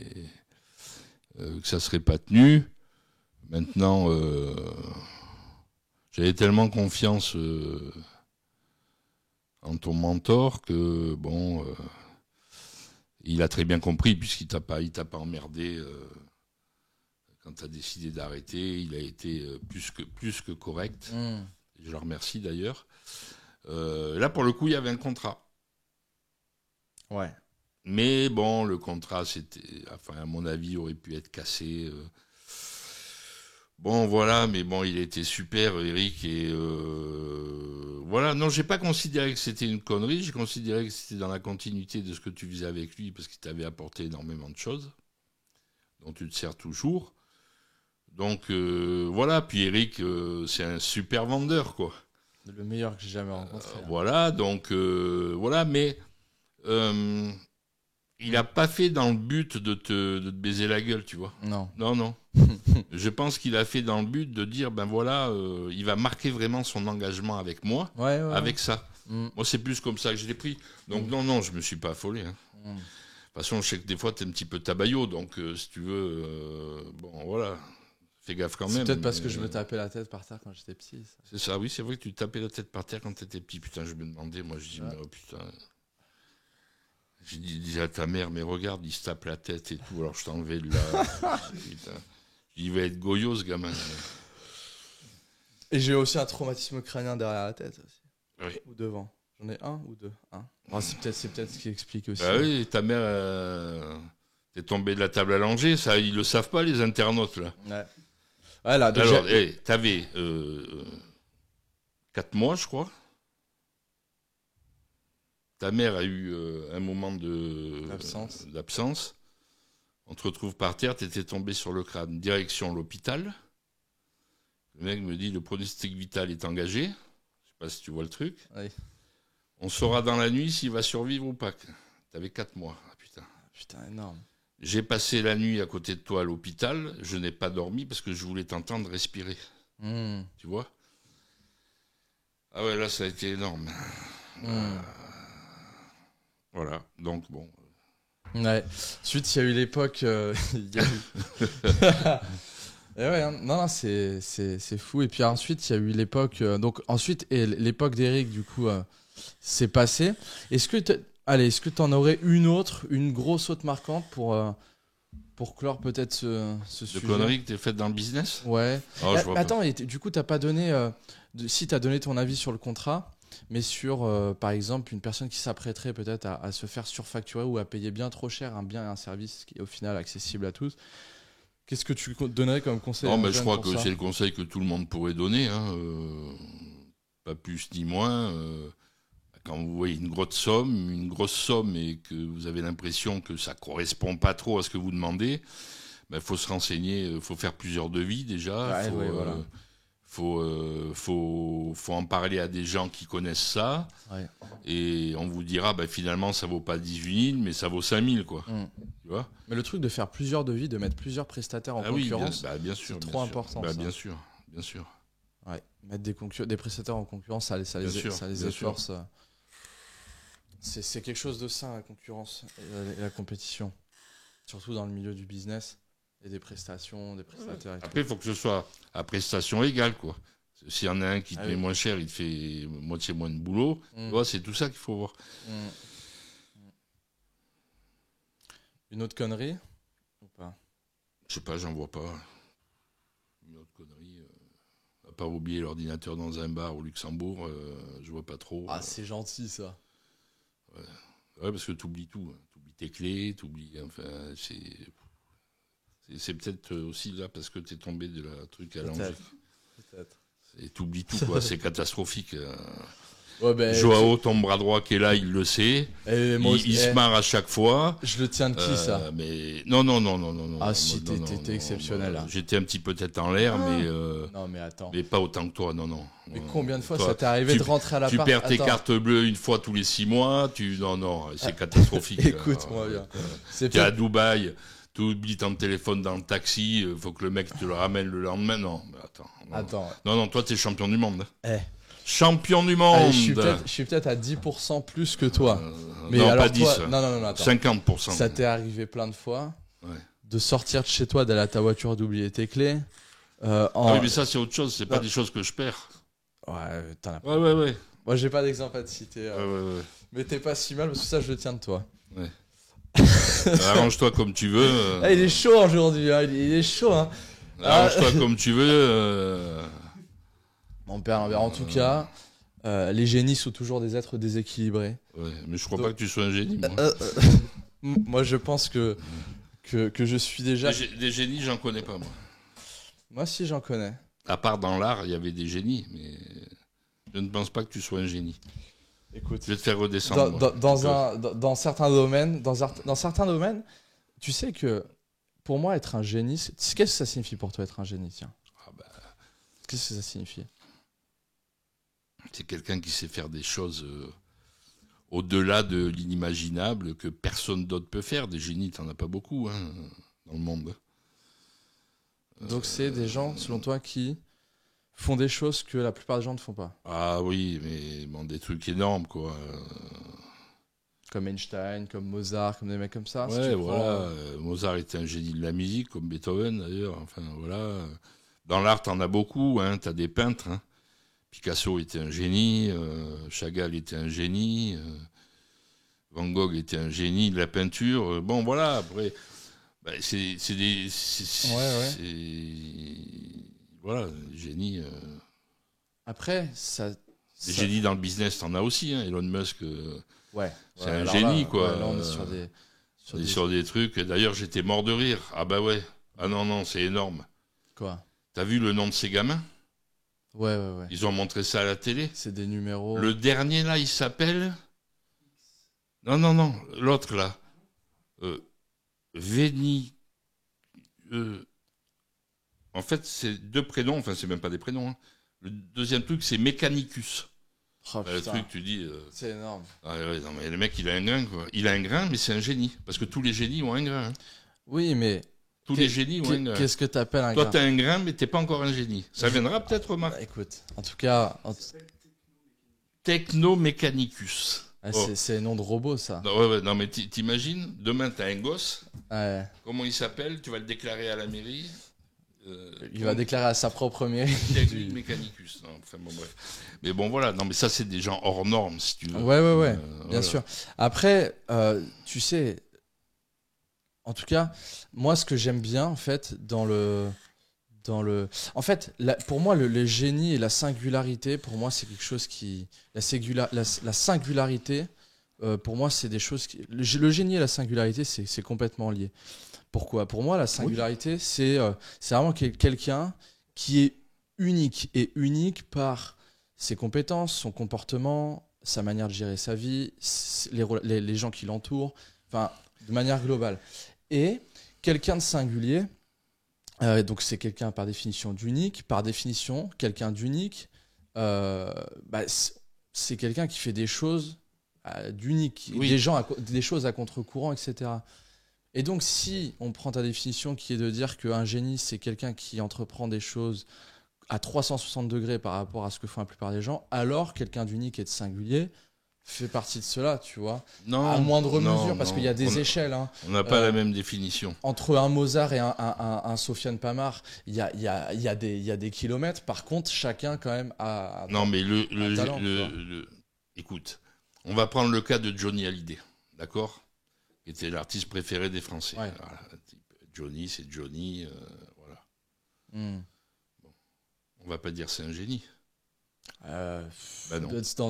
S1: que ça serait pas tenu. Maintenant, j'avais tellement confiance en ton mentor que bon, il a très bien compris puisqu'il t'a pas emmerdé quand tu as décidé d'arrêter. Il a été plus que correct. Je le remercie d'ailleurs. Là, pour le coup, il y avait un contrat.
S2: Ouais.
S1: Mais bon, le contrat, à mon avis, aurait pu être cassé. Bon, voilà, mais bon, il était super, Eric, et voilà. Non, j'ai pas considéré que c'était une connerie. J'ai considéré que c'était dans la continuité de ce que tu faisais avec lui, parce qu'il t'avait apporté énormément de choses, dont tu te sers toujours. Donc voilà. Puis Eric, c'est un super vendeur, quoi.
S2: Le meilleur que j'ai jamais rencontré.
S1: Voilà. Donc voilà, mais il a pas fait dans le but de te baiser la gueule, tu vois.
S2: Non.
S1: Non. Je pense qu'il a fait dans le but de dire, ben voilà, il va marquer vraiment son engagement avec moi, avec ça. Moi, c'est plus comme ça que je l'ai pris. Donc non, je me suis pas affolé. Hein. De toute façon, je sais que des fois, t'es un petit peu tabaillot, donc si tu veux, bon, voilà, fais gaffe quand même.
S2: C'est peut-être parce que je me tapais la tête par terre quand j'étais petit. Ça.
S1: C'est ça, oui, c'est vrai que tu tapais la tête par terre quand t'étais petit. Putain, je me demandais, moi, je dis, mais oh putain... J'ai dit à ta mère, mais regarde, il se tape la tête et tout, alors je t'enlevais de là. Putain. Il va être goyot, ce gamin.
S2: Et j'ai aussi un traumatisme crânien derrière la tête aussi.
S1: Oui.
S2: Ou devant. J'en ai un ou deux. C'est peut-être ce qui explique aussi.
S1: Ah oui, ta mère, t'es tombé de la table à langer, ça, ils le savent pas, les internautes, là.
S2: Ouais, là, donc
S1: alors, t'avais 4 mois, je crois. Ta mère a eu un moment d'absence. On te retrouve par terre, t'étais tombé sur le crâne. Direction l'hôpital. Le mec me dit, le pronostic vital est engagé. Je sais pas si tu vois le truc.
S2: Oui.
S1: On saura dans la nuit s'il va survivre ou pas. T'avais 4 mois. Ah, putain.
S2: Putain, énorme.
S1: J'ai passé la nuit à côté de toi à l'hôpital. Je n'ai pas dormi parce que je voulais t'entendre respirer. Tu vois? Ah ouais, là, ça a été énorme. Voilà, donc bon.
S2: Ouais. Ensuite, il y a eu l'époque. Et ouais, hein. Non, c'est fou. Et puis ensuite, il y a eu l'époque. Donc ensuite, l'époque d'Eric, du coup, s'est passée. Est-ce que t'en aurais une grosse autre marquante pour clore peut-être ce sujet?
S1: De conneries que t'es faites dans le business?
S2: Ouais.
S1: Oh, je vois
S2: attends, et du coup, t'as pas donné. Si t'as donné ton avis sur le contrat. Mais sur, par exemple, une personne qui s'apprêterait peut-être à se faire surfacturer ou à payer bien trop cher un bien et un service qui est au final accessible à tous, qu'est-ce que tu donnerais comme conseil?
S1: Non, mais je crois que c'est le conseil que tout le monde pourrait donner, hein, pas plus ni moins. Quand vous voyez une grosse somme et que vous avez l'impression que ça correspond pas trop à ce que vous demandez, faut se renseigner, faut faire plusieurs devis déjà.
S2: Voilà.
S1: Faut en parler à des gens qui connaissent ça.
S2: Ouais.
S1: Et on vous dira, finalement, ça vaut pas 18 000, mais ça vaut 5 000, quoi. Tu vois?
S2: Mais le truc de faire plusieurs devis, de mettre plusieurs prestataires en concurrence,
S1: bien sûr,
S2: c'est trop important.
S1: Bien sûr.
S2: Ouais. Mettre des prestataires en concurrence, ça les efforce. C'est quelque chose de sain, la concurrence et la compétition. Surtout dans le milieu du business. Et des prestations, des prestataires.
S1: Après, il faut que ce soit à prestation égale, quoi. S'il y en a un qui te met moins cher, il te fait moitié moins de boulot. Tu vois, c'est tout ça qu'il faut voir.
S2: Une autre connerie ou pas?
S1: Je sais pas, j'en vois pas. Une autre connerie. À part oublier l'ordinateur dans un bar au Luxembourg, je vois pas trop.
S2: Ah, c'est gentil, ça.
S1: Ouais, parce que t'oublies tout. T'oublies tes clés, enfin, c'est peut-être aussi là parce que t'es tombé de la truc à l'enjeu.
S2: Peut-être.
S1: Et t'oublies tout, quoi. C'est catastrophique.
S2: Ouais, ben,
S1: Joao, ton bras droit qui est là, il le sait. Il se marre à chaque fois.
S2: Je le tiens de qui, ça?
S1: Mais non.
S2: Ah si, t'es exceptionnel. Là.
S1: J'étais un petit peu tête en l'air, mais...
S2: Non, mais attends.
S1: Mais pas autant que toi, non.
S2: Mais combien de fois ça t'est arrivé de rentrer à l'appart?
S1: Tu perds tes cartes bleues une fois tous les 6 mois. Non, c'est catastrophique.
S2: Écoute-moi bien.
S1: T'es à Dubaï, tu oublies ton téléphone dans le taxi, faut que le mec te le ramène le lendemain. Non, mais attends. Non, toi, t'es champion du monde. Champion du monde.
S2: Allez, je suis peut-être à 10% plus que toi. Mais
S1: non,
S2: alors
S1: pas 10.
S2: Toi, non, attends.
S1: 50%.
S2: Ça t'est arrivé plein de fois de sortir de chez toi, d'aller à ta voiture, d'oublier tes clés.
S1: Oui, mais ça, c'est autre chose. C'est pas des choses que je perds.
S2: Ouais, t'en as
S1: pas. Ouais.
S2: Moi, j'ai pas d'exemple à te citer.
S1: Ouais.
S2: Mais t'es pas si mal parce que ça, je le tiens de toi.
S1: Ouais. Arrange-toi comme tu veux.
S2: Il est chaud aujourd'hui. Hein. Il est chaud. Hein.
S1: Arrange-toi comme tu veux.
S2: Mon père, en tout cas, les génies sont toujours des êtres déséquilibrés.
S1: Ouais, mais je crois pas que tu sois un génie.
S2: Moi, je pense que je suis déjà...
S1: Des génies, j'en connais pas, moi.
S2: Moi, si, j'en connais.
S1: À part dans l'art, il y avait des génies, mais je ne pense pas que tu sois un génie.
S2: Écoute,
S1: je vais te faire redescendre.
S2: Dans certains domaines, tu sais que pour moi, être un génie, qu'est-ce que ça signifie pour toi, être un génie? Tiens. Qu'est-ce que ça signifie?
S1: C'est quelqu'un qui sait faire des choses au-delà de l'inimaginable que personne d'autre peut faire. Des génies, t'en as pas beaucoup dans le monde.
S2: Donc c'est des gens, selon toi, qui font des choses que la plupart des gens ne font pas.
S1: Ah oui, mais des trucs énormes, quoi.
S2: Comme Einstein, comme Mozart, comme des mecs comme ça.
S1: Ouais, voilà. Mozart était un génie de la musique, comme Beethoven, d'ailleurs. Enfin, voilà. Dans l'art, t'en as beaucoup, t'as des peintres. Picasso était un génie, Chagall était un génie, Van Gogh était un génie de la peinture. Bon, voilà, après, c'est des... Voilà, des génies...
S2: Après, ça...
S1: Des génies dans le business, t'en as aussi, Elon Musk, c'est un
S2: génie,
S1: là, quoi.
S2: Là, on est
S1: sur des trucs... D'ailleurs, j'étais mort de rire. Ah bah ouais. Ah non, c'est énorme.
S2: Quoi?
S1: T'as vu le nom de ces gamins?
S2: Ouais.
S1: Ils ont montré ça à la télé.
S2: C'est des numéros.
S1: Le dernier, là, il s'appelle... Non, l'autre, là. Véni... En fait, c'est 2 prénoms. Enfin, c'est même pas des prénoms. Le deuxième truc, c'est Mechanicus.
S2: Oh,
S1: le truc, tu dis...
S2: C'est énorme.
S1: Non, mais le mec, il a un grain, quoi. Il a un grain, mais c'est un génie. Parce que tous les génies ont un grain.
S2: Oui, mais...
S1: Tous les génies ont un grain.
S2: Qu'est-ce que t'appelles un grain?
S1: Toi, t'as un grain, mais t'es pas encore un génie. Ça viendra peut-être, Marc.
S2: Écoute, en tout cas...
S1: Technomechanicus.
S2: C'est un nom de robot, ça.
S1: Non, mais t'imagines, demain, t'as un gosse.
S2: Ouais.
S1: Comment il s'appelle? Tu vas le déclarer à la mairie.
S2: Il va déclarer à sa propre mairie.
S1: Technomechanicus. Enfin, bon, bref. Mais bon, voilà. Non, mais ça, c'est des gens hors normes, si tu veux.
S2: Ouais. Bien sûr. Après, tu sais... En tout cas, moi, ce que j'aime bien, en fait, En fait, pour moi, le génie et la singularité, pour moi, c'est quelque chose qui... La singularité, pour moi, c'est des choses qui... Le génie et la singularité, c'est complètement lié. Pourquoi? Pour moi, la singularité, c'est vraiment quelqu'un qui est unique, et unique par ses compétences, son comportement, sa manière de gérer sa vie, les gens qui l'entourent, enfin, de manière globale. Et quelqu'un de singulier, donc c'est quelqu'un par définition d'unique. Par définition, quelqu'un d'unique, c'est quelqu'un qui fait des choses d'unique, des choses à contre-courant, etc. Et donc si on prend ta définition qui est de dire qu'un génie, c'est quelqu'un qui entreprend des choses à 360 degrés par rapport à ce que font la plupart des gens, alors quelqu'un d'unique et de singulier fait partie de cela, tu vois.
S1: Non,
S2: à moindre mesure, parce qu'il y a des échelles.
S1: On n'a pas la même définition.
S2: Entre un Mozart et un Sofiane Pamar, il y a des kilomètres. Par contre, chacun quand même a
S1: non, mais
S2: talent,
S1: écoute, on va prendre le cas de Johnny Hallyday, d'accord? Qui était l'artiste préféré des Français.
S2: Ouais.
S1: Voilà. Johnny, c'est Johnny, voilà. Bon. On va pas dire c'est un génie.
S2: Non.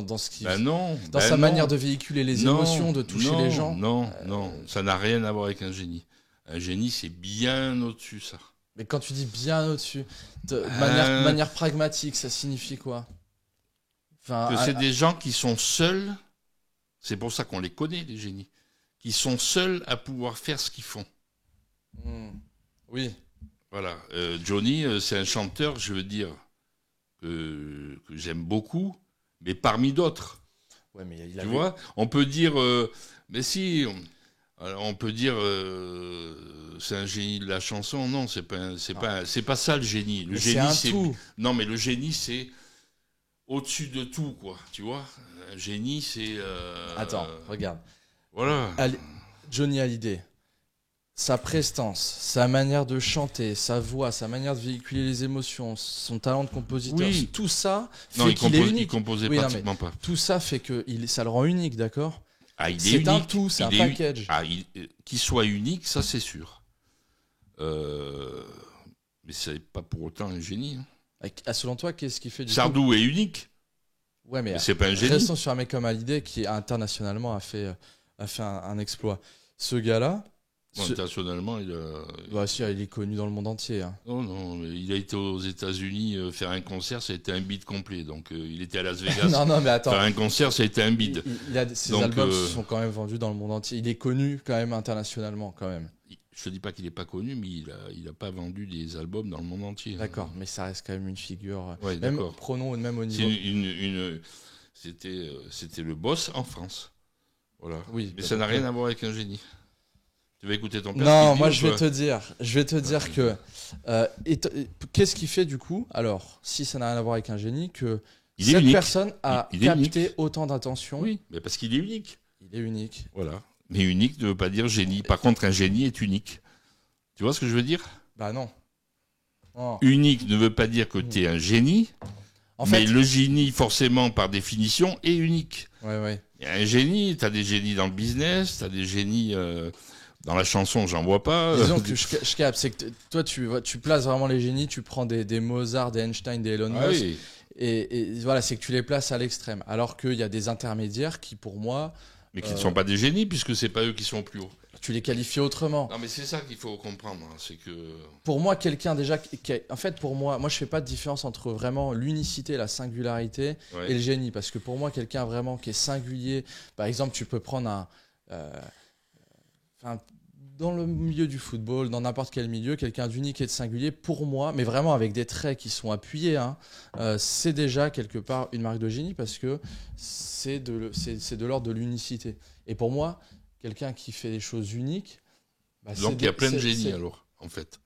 S2: Dans ce qui,
S1: dans
S2: sa manière de véhiculer les émotions, de toucher les gens.
S1: Non, ça n'a rien à voir avec un génie. Un génie, c'est bien au-dessus, ça.
S2: Mais quand tu dis bien au-dessus, de manière pragmatique, ça signifie quoi?
S1: que c'est des gens qui sont seuls, c'est pour ça qu'on les connaît, les génies, qui sont seuls à pouvoir faire ce qu'ils font.
S2: Oui.
S1: Voilà. Johnny, c'est un chanteur, je veux dire, que j'aime beaucoup, mais parmi d'autres.
S2: Ouais, mais
S1: tu vois, on peut dire, mais si, on peut dire, c'est un génie de la chanson. Non, c'est pas ça le génie. Le génie, c'est
S2: tout.
S1: Non, mais le génie, c'est au-dessus de tout, quoi. Tu vois, un génie, c'est.
S2: Attends, regarde.
S1: Voilà.
S2: Johnny Hallyday. Sa prestance, sa manière de chanter, sa voix, sa manière de véhiculer les émotions, son talent de compositeur, tout ça fait qu'il est unique.
S1: Il composait pratiquement pas.
S2: Tout ça fait que ça le rend unique, d'accord ?
S1: C'est
S2: un tout, c'est un package.
S1: Qu'il soit unique, ça c'est sûr. Mais c'est pas pour autant un génie.
S2: Selon toi, qu'est-ce qui fait du
S1: Sardou est unique.
S2: Ouais, mais
S1: c'est pas un génie.
S2: Restons sur un mec comme Hallyday qui internationalement a fait un exploit. Ce gars-là.
S1: Internationalement, il
S2: est connu dans le monde entier. Hein.
S1: Non, mais il a été aux États-Unis faire un concert, ça a été un bide complet. Donc il était à Las Vegas.
S2: non, mais attends.
S1: Faire un concert, ça a été un bide.
S2: Ses albums sont quand même vendus dans le monde entier. Il est connu quand même internationalement, quand même.
S1: Je te dis pas qu'il est pas connu, mais il a pas vendu des albums dans le monde entier.
S2: D'accord, mais ça reste quand même une figure.
S1: Ouais,
S2: même
S1: d'accord.
S2: Prenons même au niveau.
S1: C'était le boss en France. Voilà.
S2: Oui.
S1: Mais ça n'a rien à voir avec un génie. Tu vas écouter ton père?
S2: Non, moi je vais te dire que qu'est-ce qui fait du coup, alors si ça n'a rien à voir avec un génie, que cette personne a capté autant d'attention?
S1: Oui, mais parce qu'il est unique.
S2: Il est unique.
S1: Voilà. Mais unique ne veut pas dire génie. Par contre, un génie est unique. Tu vois ce que je veux dire?
S2: Bah non.
S1: Unique ne veut pas dire que tu es un génie. Mais le génie, forcément, par définition, est unique.
S2: Ouais.
S1: Il y a un génie, tu as des génies dans le business, tu as des génies dans la chanson, j'en vois pas.
S2: Disons que je capte, c'est que toi, tu places vraiment les génies, tu prends des Mozart, des Einstein, des Elon Musk,
S1: oui.
S2: et voilà, c'est que tu les places à l'extrême. Alors qu'il y a des intermédiaires qui, pour moi...
S1: Mais qui ne sont pas des génies, puisque c'est pas eux qui sont plus hauts.
S2: Tu les qualifies autrement.
S1: Non, mais c'est ça qu'il faut comprendre. C'est que...
S2: Pour moi, quelqu'un déjà... En fait, pour moi, je fais pas de différence entre vraiment l'unicité, la singularité et le génie. Parce que pour moi, quelqu'un vraiment qui est singulier... Par exemple, tu peux prendre dans le milieu du football, dans n'importe quel milieu, quelqu'un d'unique et de singulier, pour moi, mais vraiment avec des traits qui sont appuyés, c'est déjà quelque part une marque de génie parce que c'est de l'ordre de l'unicité. Et pour moi, quelqu'un qui fait des choses uniques...
S1: Donc il y a plein de génies alors, en fait.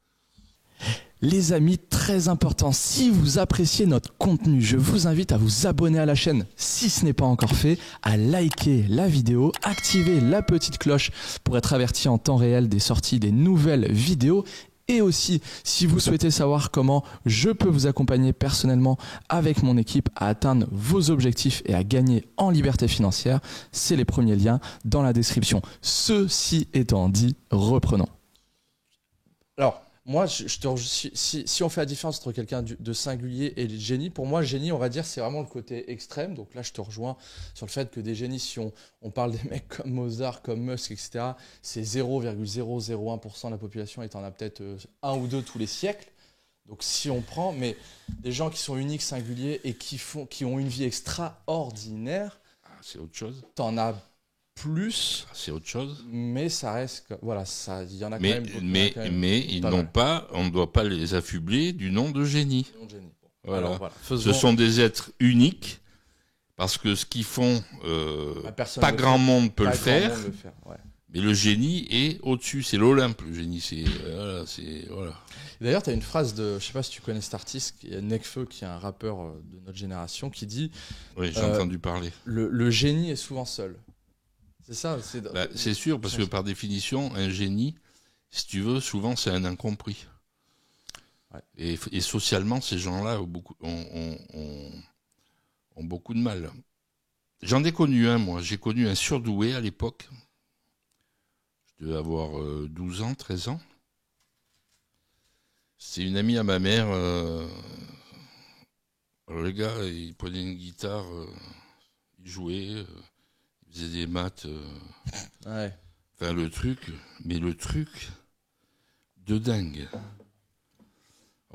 S2: Les amis, très important, si vous appréciez notre contenu, je vous invite à vous abonner à la chaîne si ce n'est pas encore fait, à liker la vidéo, activer la petite cloche pour être averti en temps réel des sorties des nouvelles vidéos. Et aussi, si vous souhaitez savoir comment je peux vous accompagner personnellement avec mon équipe à atteindre vos objectifs et à gagner en liberté financière, c'est les premiers liens dans la description. Ceci étant dit, reprenons. Alors, moi, si on fait la différence entre quelqu'un de singulier et de génie, pour moi, génie, on va dire, c'est vraiment le côté extrême. Donc là, je te rejoins sur le fait que des génies, si on parle des mecs comme Mozart, comme Musk, etc., c'est 0,001% de la population et t'en as peut-être un ou deux tous les siècles. Donc si on prend, mais des gens qui sont uniques, singuliers et qui ont une vie extraordinaire,
S1: c'est autre chose.
S2: T'en as plus,
S1: c'est autre chose,
S2: mais ça reste, voilà, il y en a quand même.
S1: Mais ils n'ont pas, on ne doit pas les affubler du nom de génie. Voilà. Alors, ce sont des êtres uniques parce que ce qu'ils font, pas grand monde peut le faire. Mais le génie est au-dessus, c'est l'Olympe. Le génie, voilà.
S2: D'ailleurs, tu as une phrase je sais pas si tu connais cet artiste, Nekfeu, qui est un rappeur de notre génération, qui dit.
S1: Oui, j'ai entendu parler.
S2: Le génie est souvent seul. C'est ça.
S1: C'est sûr, parce que par définition, un génie, si tu veux, souvent c'est un incompris. Ouais. Et socialement, ces gens-là ont beaucoup de mal. J'en ai connu un, moi. J'ai connu un surdoué à l'époque. Je devais avoir 12 ans, 13 ans. C'est une amie à ma mère. Alors le gars, il prenait une guitare, il jouait... Il faisait des maths. Enfin, le truc de dingue. Alors,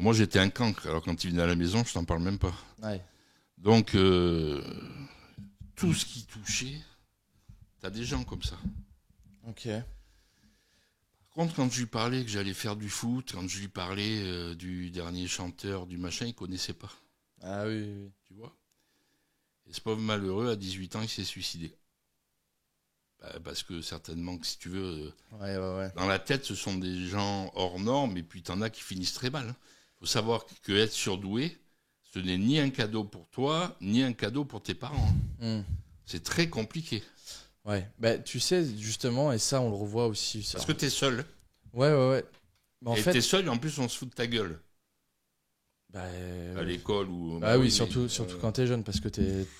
S1: moi, j'étais un cancre. Alors, quand il venait à la maison, je t'en parle même pas.
S2: Ouais.
S1: Donc, tout ce qui touchait, t'as des gens comme ça.
S2: Ok.
S1: Par contre, quand je lui parlais que j'allais faire du foot, quand je lui parlais du dernier chanteur, du machin, il connaissait pas.
S2: Ah oui.
S1: Tu vois. Et ce pauvre malheureux, à 18 ans, il s'est suicidé. Parce que certainement que si tu veux, dans la tête, ce sont des gens hors normes, et puis t'en as qui finissent très mal. Faut savoir que être surdoué, ce n'est ni un cadeau pour toi, ni un cadeau pour tes parents. C'est très compliqué.
S2: Ouais, tu sais, justement, et ça, on le revoit aussi.
S1: Parce que t'es seul.
S2: Ouais.
S1: Et t'es seul, et en plus, on se fout de ta gueule. À l'école ou...
S2: oui, surtout quand t'es jeune, parce que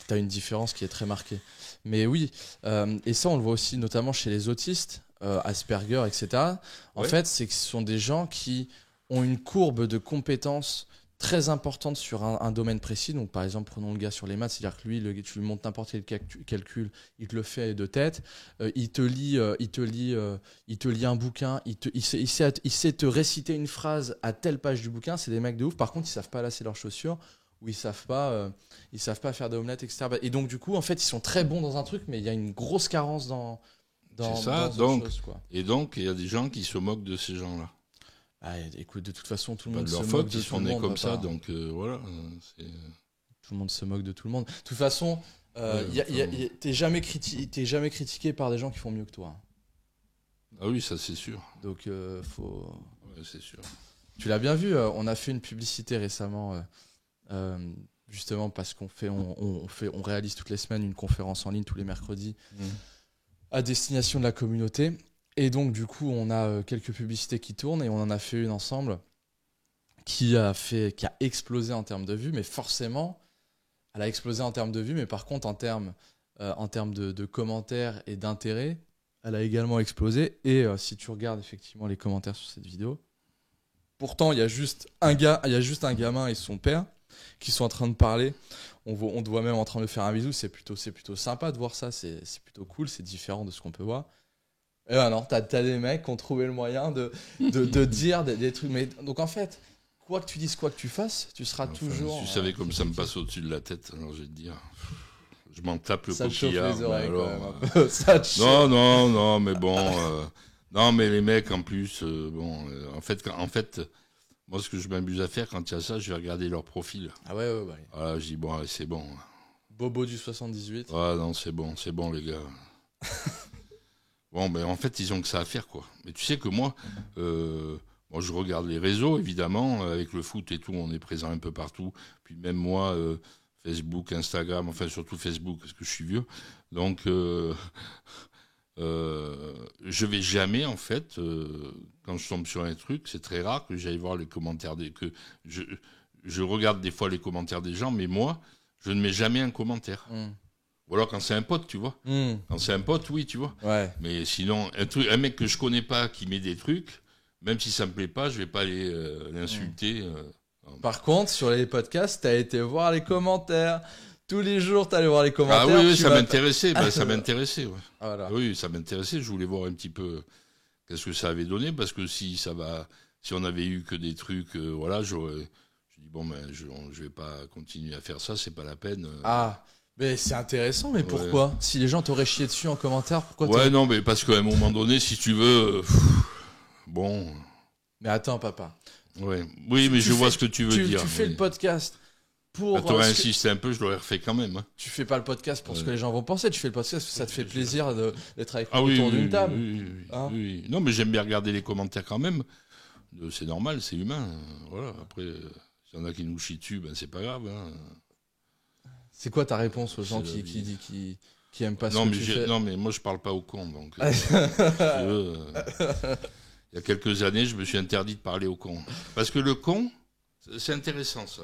S2: t'as une différence qui est très marquée. Mais oui, et ça, on le voit aussi notamment chez les autistes, Asperger, etc. En fait, c'est que ce sont des gens qui ont une courbe de compétences très importante sur un domaine précis. Donc, par exemple, prenons le gars sur les maths, c'est-à-dire que lui, tu lui montres n'importe quel calcul, il te le fait de tête. Il te lit un bouquin, il sait te réciter une phrase à telle page du bouquin. C'est des mecs de ouf. Par contre, ils savent pas lasser leurs chaussures ou ils savent pas faire d'omelette, etc. Et donc, du coup, en fait, ils sont très bons dans un truc, mais il y a une grosse carence dans
S1: chose, quoi. Et donc, il y a des gens qui se moquent de ces gens-là.
S2: Écoute, de toute façon, tout le monde se moque de tout le monde.
S1: Ils sont nés comme ça, donc voilà.
S2: Tout le monde se moque de tout le monde. De toute façon, t'es jamais critiqué par des gens qui font mieux que toi.
S1: Ah oui, ça c'est sûr.
S2: Donc faut.
S1: Ouais, c'est sûr.
S2: Tu l'as bien vu. On a fait une publicité récemment, justement parce qu'on réalise toutes les semaines une conférence en ligne tous les mercredis à destination de la communauté. Et donc, du coup, on a quelques publicités qui tournent et on en a fait une ensemble qui a explosé en termes de vues. Mais forcément, elle a explosé en termes de vues. Mais par contre, en termes de commentaires et d'intérêt, elle a également explosé. Et si tu regardes effectivement les commentaires sur cette vidéo, pourtant, il y a juste un gamin et son père qui sont en train de parler. On te voit même en train de faire un bisou. C'est plutôt sympa de voir ça. C'est plutôt cool. C'est différent de ce qu'on peut voir. Et non, t'as des mecs qui ont trouvé le moyen de dire des trucs. Mais, donc en fait, quoi que tu dises, quoi que tu fasses, tu seras toujours...
S1: Tu savais comme ça me passe au-dessus de la tête, alors je vais te dire. Je m'en tape le coquillard.
S2: Ça te chauffe les oreilles alors, quand même un peu. Ça te chauffe.
S1: Non, mais bon... non, mais les mecs, en plus, en fait, moi, ce que je m'amuse à faire quand il y a ça, je vais regarder leur profil.
S2: Ah ouais.
S1: Voilà, je dis, bon, allez, c'est bon.
S2: Bobo du 78.
S1: Ah non, c'est bon, les gars. Bon, en fait, ils ont que ça à faire, quoi. Mais tu sais que moi, je regarde les réseaux, évidemment, avec le foot et tout, on est présent un peu partout. Puis même moi, Facebook, Instagram, enfin surtout Facebook, parce que je suis vieux. Donc, je vais jamais, en fait, quand je tombe sur un truc, c'est très rare que j'aille voir les commentaires que je regarde des fois les commentaires des gens, mais moi, je ne mets jamais un commentaire. Ou alors quand c'est un pote, tu vois. Quand c'est un pote, oui, tu vois.
S2: Ouais.
S1: Mais sinon, un mec que je connais pas qui met des trucs, même si ça me plaît pas, je vais pas aller l'insulter.
S2: Par contre, sur les podcasts, t'as été voir les commentaires. Tous les jours, t'allais voir les commentaires.
S1: Ah oui, ça m'intéressait. Ça m'intéressait, ouais.
S2: Voilà.
S1: Oui, ça m'intéressais. Je voulais voir un petit peu qu'est-ce que ça avait donné, parce que si on avait eu que des trucs, voilà, je dis bon, je vais pas continuer à faire ça, c'est pas la peine.
S2: Mais c'est intéressant, mais pourquoi ? Si les gens t'auraient chié dessus en commentaire, pourquoi ?
S1: Non, mais parce qu'à un moment donné, si tu veux, bon.
S2: Mais attends, papa.
S1: Ouais. Oui, mais je vois ce que tu veux dire.
S2: Tu fais le podcast pour.
S1: T'aurais insisté un peu, je l'aurais refait quand même. Hein.
S2: Tu fais pas le podcast pour ce que les gens vont penser. Tu fais le podcast parce que ça te fait plaisir d'être avec nous autour d'une table.
S1: Oui. Non, mais j'aime bien regarder les commentaires quand même. C'est normal, c'est humain. Voilà. Après, s'il y en a qui nous chient dessus, c'est pas grave. Hein.
S2: C'est quoi ta réponse aux gens qui aiment pas ce que tu fais ?
S1: Non, mais moi je parle pas aux cons, donc. Il y a quelques années, je me suis interdit de parler aux cons, parce que le con, c'est intéressant ça.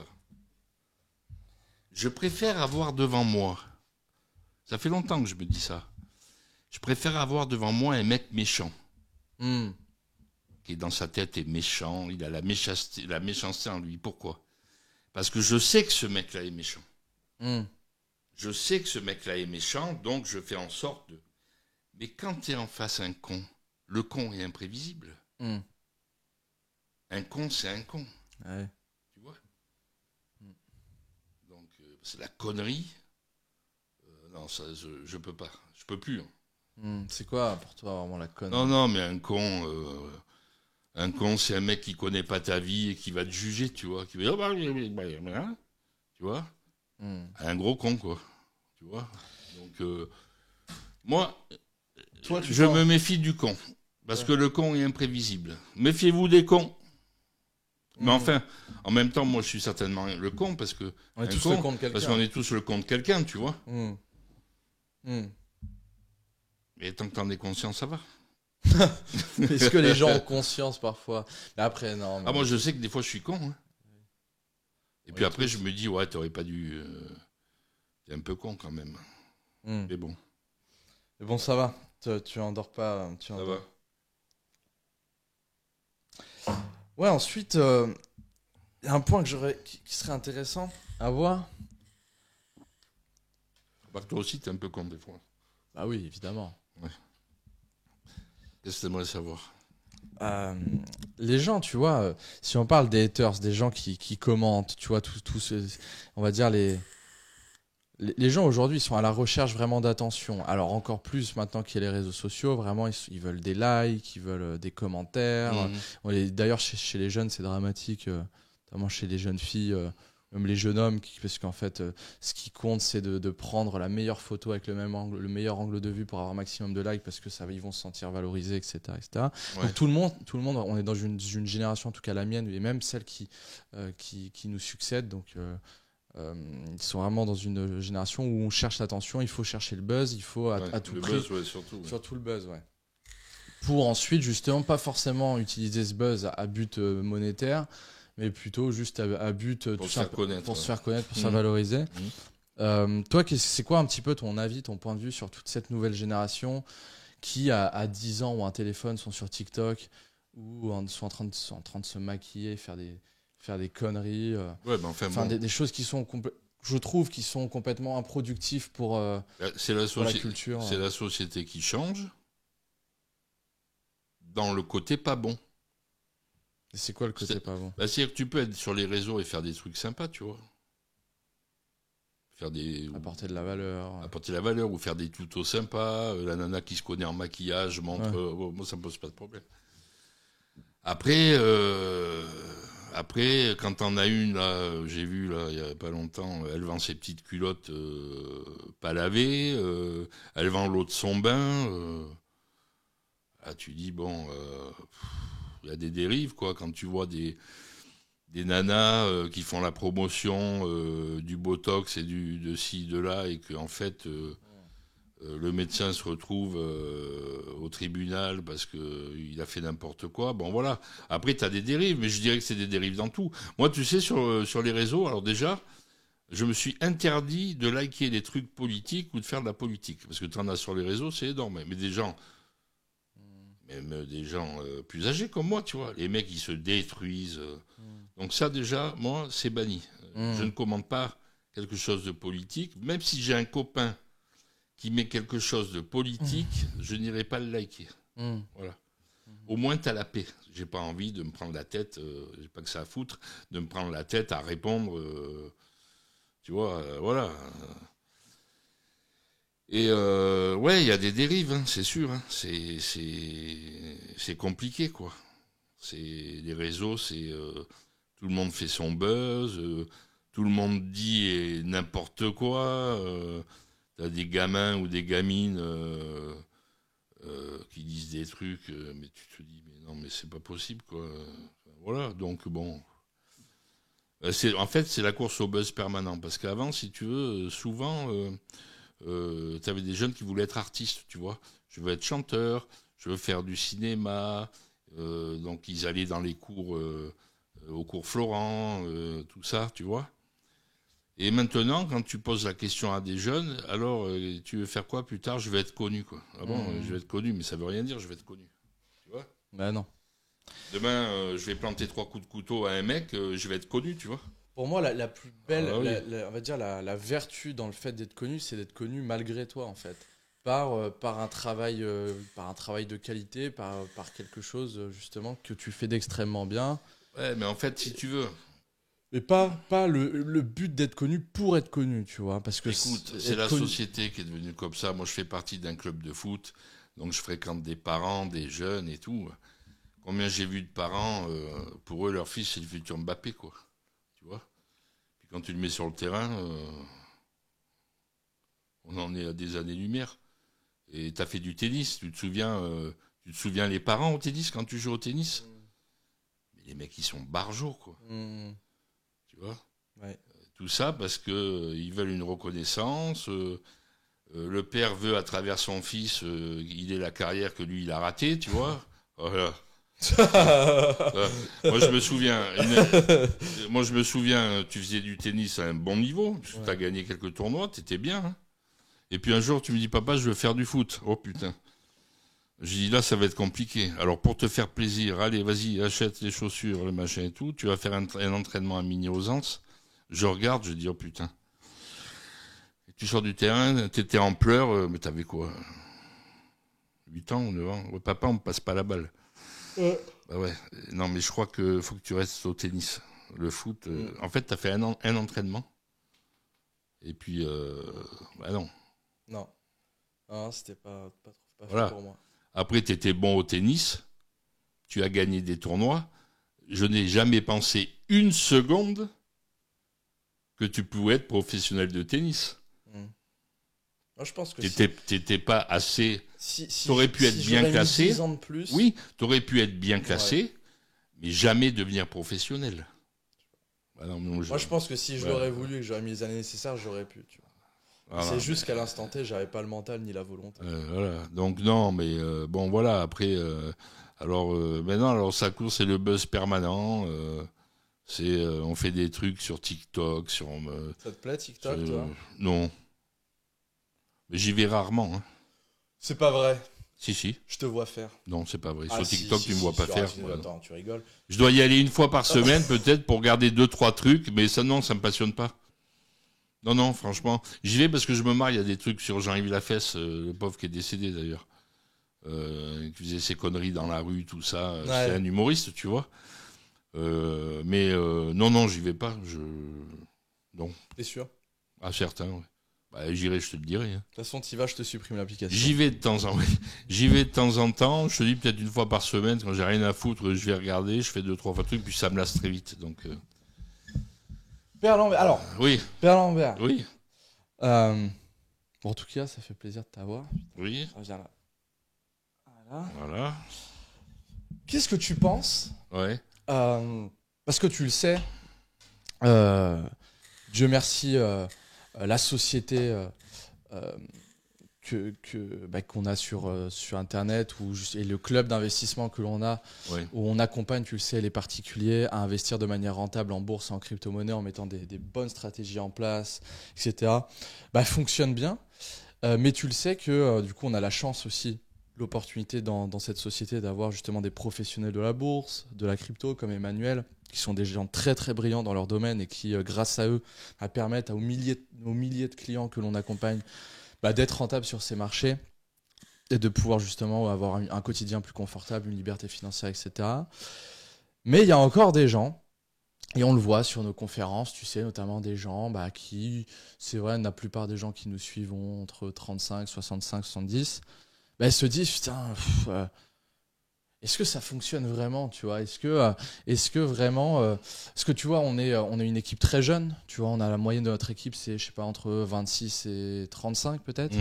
S1: Je préfère avoir devant moi. Ça fait longtemps que je me dis ça. Je préfère avoir devant moi un mec méchant, qui dans sa tête est méchant. Il a la méchanceté en lui. Pourquoi ? Parce que je sais que ce mec-là est méchant. Je sais que ce mec-là est méchant, donc je fais en sorte de... Mais quand tu es en face un con, le con est imprévisible. Un con, c'est un con.
S2: Ouais.
S1: Tu vois ? Donc, c'est la connerie. Non, ça, je peux pas. Je peux plus.
S2: C'est quoi pour toi vraiment la connerie?
S1: Non, mais un con, c'est un mec qui connaît pas ta vie et qui va te juger, tu vois. Qui va dire, tu vois. Un gros con, quoi. Tu vois. Donc, moi, toi, je me méfie du con. Parce que le con est imprévisible. Méfiez-vous des cons. Mais enfin, en même temps, moi, je suis certainement le con parce que
S2: on est tous le con de quelqu'un.
S1: Parce qu'on est tous le con de quelqu'un, tu vois. Mais tant que t'en es conscient, ça va.
S2: Est-ce que les gens ont conscience parfois? Mais après, non. Mais...
S1: moi, je sais que des fois, je suis con. Hein. Et puis après, je me dis, ouais, t'aurais pas dû... T'es un peu con quand même. Mais bon.
S2: Mais bon, ça va. Tu endors pas.
S1: Ça va.
S2: Ouais, ensuite, il y a un point qui serait intéressant à voir.
S1: Bah, toi aussi, t'es un peu con des fois.
S2: Bah oui, évidemment.
S1: Ouais. Qu'est-ce que t'aimerais savoir?
S2: Les gens, tu vois, si on parle des haters, des gens qui commentent, tu vois, on va dire les gens aujourd'hui sont à la recherche vraiment d'attention. Alors encore plus maintenant qu'il y a les réseaux sociaux, vraiment ils veulent des likes, ils veulent des commentaires. D'ailleurs chez les jeunes c'est dramatique, notamment chez les jeunes filles, même les jeunes hommes, parce qu'en fait ce qui compte c'est de prendre la meilleure photo avec le meilleur angle de vue pour avoir un maximum de likes parce que ils vont se sentir valorisés, etc.
S1: Ouais.
S2: Donc tout le monde, on est dans une génération, en tout cas la mienne, et même celle qui nous succède, donc ils sont vraiment dans une génération où on cherche l'attention, il faut chercher le buzz, il faut à tout prix.
S1: Buzz, surtout
S2: le buzz, ouais. Pour ensuite, justement, pas forcément utiliser ce buzz à but monétaire, mais plutôt juste à but
S1: pour se faire connaître,
S2: pour se faire connaître, pour se valoriser. Toi, c'est quoi un petit peu ton avis, ton point de vue sur toute cette nouvelle génération qui, à 10 ans, ont un téléphone, sont sur TikTok, ou sont en train de se maquiller, faire des conneries, des choses qui sont je trouve qui sont complètement improductives pour la culture.
S1: C'est la société qui change dans le côté pas bon.
S2: Et c'est quoi le côté pas bon?
S1: C'est-à-dire que tu peux être sur les réseaux et faire des trucs sympas, tu vois.
S2: Apporter de la valeur.
S1: Apporter de la valeur ou faire des tutos sympas. La nana qui se connaît en maquillage montre... moi, ça me pose pas de problème. Après, quand t'en as une, là, j'ai vu, là, il y a pas longtemps, elle vend ses petites culottes pas lavées, elle vend l'eau de son bain. Tu dis, bon, il y a des dérives, quoi, quand tu vois des nanas qui font la promotion du Botox et de ci, de là, et qu'en fait... le médecin se retrouve au tribunal parce qu'il a fait n'importe quoi. Bon, voilà. Après, tu as des dérives, mais je dirais que c'est des dérives dans tout. Moi, tu sais, sur les réseaux, alors déjà, je me suis interdit de liker des trucs politiques ou de faire de la politique. Parce que tu en as sur les réseaux, c'est énorme. Mais des gens, même des gens plus âgés comme moi, tu vois, les mecs, ils se détruisent. Donc ça, déjà, moi, c'est banni. Je ne commande pas quelque chose de politique, même si j'ai un copain qui met quelque chose de politique, je n'irai pas le liker. Voilà. Au moins, tu as la paix. J'ai pas envie de me prendre la tête, j'ai pas que ça à foutre, de me prendre la tête à répondre, tu vois, voilà. Et ouais, il y a des dérives, hein, c'est sûr. Hein. C'est compliqué, quoi. Les réseaux, tout le monde fait son buzz, tout le monde dit n'importe quoi. T'as des gamins ou des gamines qui disent des trucs, mais tu te dis, mais non, mais c'est pas possible, quoi. Voilà, donc bon. En fait, c'est la course au buzz permanent. Parce qu'avant, si tu veux, souvent, t'avais des jeunes qui voulaient être artistes, tu vois. Je veux être chanteur, je veux faire du cinéma. Donc, ils allaient dans les cours, au cours Florent, tout ça, tu vois. Et maintenant, quand tu poses la question à des jeunes, alors tu veux faire quoi plus tard? Je vais être connu, quoi. Ah bon, je vais être connu, mais ça veut rien dire, je vais être connu. Tu vois?
S2: Ben non.
S1: Demain, je vais planter 3 coups de couteau à un mec, je vais être connu, tu vois?
S2: Pour moi, la plus belle, on va dire la vertu dans le fait d'être connu, c'est d'être connu malgré toi, en fait. Par un travail de qualité, par quelque chose, justement, que tu fais d'extrêmement bien.
S1: Ouais, mais en fait, si tu veux...
S2: Mais pas le but d'être connu pour être connu, tu vois. Parce que
S1: écoute, c'est la société qui est devenue comme ça. Moi, je fais partie d'un club de foot, donc je fréquente des parents, des jeunes et tout. Combien j'ai vu de parents, pour eux, leur fils, c'est le futur Mbappé, quoi. Tu vois. Puis quand tu le mets sur le terrain, on en est à des années-lumière. Et tu as fait du tennis, tu te souviens les parents au tennis quand tu joues au tennis? Mais les mecs, ils sont barjots, quoi. Tu vois.
S2: Ouais.
S1: Tout ça parce que ils veulent une reconnaissance. Le père veut, à travers son fils, il ait la carrière que lui, il a ratée, tu vois. Voilà. Moi, je me souviens, tu faisais du tennis à un bon niveau, tu as gagné quelques tournois, t'étais bien. Hein. Et puis un jour, tu me dis, papa, je veux faire du foot. Oh putain. Je dis, là, ça va être compliqué. Alors, pour te faire plaisir, allez, vas-y, achète les chaussures, le machin et tout. Tu vas faire un entraînement à Mini-Ausence. Je regarde, je dis, oh putain. Et tu sors du terrain, t'étais en pleurs, mais t'avais quoi 8 ans ou 9 ans? Ouais, papa, on me passe pas la balle. Bah ouais. Non, mais je crois que faut que tu restes au tennis. Le foot, en fait, t'as fait un entraînement. Et puis, bah non.
S2: Non. Non, c'était pas
S1: Voilà.
S2: fait pour moi.
S1: Après, t'étais bon au tennis. Tu as gagné des tournois. Je n'ai jamais pensé une seconde que tu pouvais être professionnel de tennis.
S2: Moi, je pense que
S1: t'étais pas assez.
S2: Si
S1: t'aurais pu être bien classé.
S2: 10 ans de plus.
S1: Oui, t'aurais pu être bien classé, mais jamais devenir professionnel.
S2: Bah non, moi, je pense que si je l'aurais voulu et que j'aurais mis les années nécessaires, j'aurais pu. Tu vois. Voilà, c'est juste qu'à l'instant T, j'avais pas le mental ni la volonté.
S1: Voilà. Donc non, mais bon, voilà. Après, maintenant, alors sa course, c'est le buzz permanent. On fait des trucs sur TikTok, sur.
S2: Ça te plaît TikTok, toi?
S1: Non. Mais j'y vais rarement. Hein.
S2: C'est pas vrai.
S1: Si.
S2: Je te vois faire.
S1: Non, c'est pas vrai. Sur TikTok, tu me vois pas faire.
S2: Attends, tu rigoles.
S1: Je dois y aller une fois par semaine, peut-être, pour regarder 2-3 trucs, mais ça, non, ça me passionne pas. Non, franchement. J'y vais parce que je me marre. Il y a des trucs sur Jean-Yves Lafesse, le pauvre qui est décédé d'ailleurs, qui faisait ses conneries dans la rue, tout ça. Ouais. C'est un humoriste, tu vois. Mais non, j'y vais pas. Non.
S2: T'es sûr?
S1: Ah, certain, ouais. Bah, j'irai, je te le dirai. Hein.
S2: De toute façon, t'y vas, je te supprime l'application.
S1: J'y vais de temps en temps. Je te dis peut-être une fois par semaine, quand j'ai rien à foutre, je vais regarder, je fais 2-3 fois trucs, puis ça me lasse très vite. Donc.
S2: Père Lambert. Alors.
S1: Oui.
S2: Père Lambert.
S1: Oui.
S2: Bon, en tout cas, ça fait plaisir de t'avoir.
S1: Oui.
S2: Viens là.
S1: Voilà.
S2: Qu'est-ce que tu penses?
S1: Ouais.
S2: Parce que tu le sais, Dieu merci, la société qu'on a sur Internet et le club d'investissement que l'on a, où on accompagne, tu le sais, les particuliers à investir de manière rentable en bourse et en crypto-monnaie en mettant des bonnes stratégies en place, etc., fonctionne bien. Mais tu le sais que du coup, on a la chance aussi, l'opportunité dans cette société d'avoir justement des professionnels de la bourse, de la crypto comme Emmanuel, qui sont des gens très très brillants dans leur domaine et qui, grâce à eux, permettent aux milliers de clients que l'on accompagne d'être rentables sur ces marchés et de pouvoir justement avoir un quotidien plus confortable, une liberté financière, etc. Mais il y a encore des gens, et on le voit sur nos conférences, tu sais, notamment des gens qui, c'est vrai, la plupart des gens qui nous suivent ont entre 35, 65, 70, se disent, putain, est-ce que ça fonctionne vraiment, tu vois? Est-ce que vraiment, parce que tu vois, on est une équipe très jeune, tu vois, on a la moyenne de notre équipe, c'est, je sais pas, entre 26 et 35 peut-être.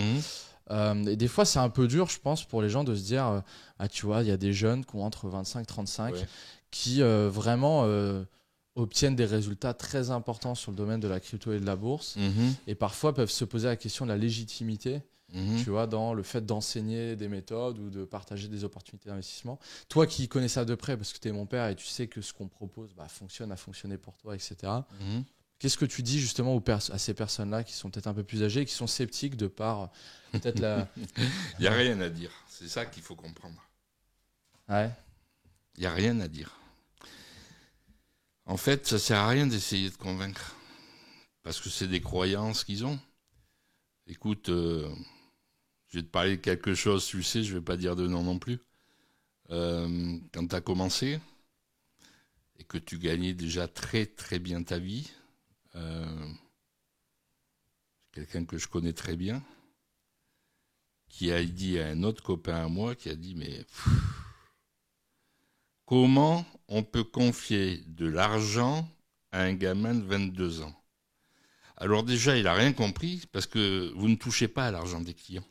S2: Et des fois, c'est un peu dur, je pense, pour les gens de se dire, tu vois, il y a des jeunes qui ont entre 25 et 35 qui vraiment obtiennent des résultats très importants sur le domaine de la crypto et de la bourse, et parfois peuvent se poser la question de la légitimité. Tu vois, dans le fait d'enseigner des méthodes ou de partager des opportunités d'investissement. Toi qui connais ça de près parce que tu es mon père et tu sais que ce qu'on propose fonctionne, a fonctionné pour toi, etc. Qu'est-ce que tu dis justement à ces personnes-là qui sont peut-être un peu plus âgées et qui sont sceptiques de par peut-être la...
S1: Il n'y a rien à dire. C'est ça qu'il faut comprendre.
S2: Ouais.
S1: Il n'y a rien à dire. En fait, ça ne sert à rien d'essayer de convaincre. Parce que c'est des croyances qu'ils ont. Écoute... je vais te parler de quelque chose, tu le sais, je ne vais pas dire de nom non plus. Quand tu as commencé, et que tu gagnais déjà très très bien ta vie, quelqu'un que je connais très bien, qui a dit à un autre copain à moi, qui a dit, mais comment on peut confier de l'argent à un gamin de 22 ans? Alors déjà, il n'a rien compris, parce que vous ne touchez pas à l'argent des clients.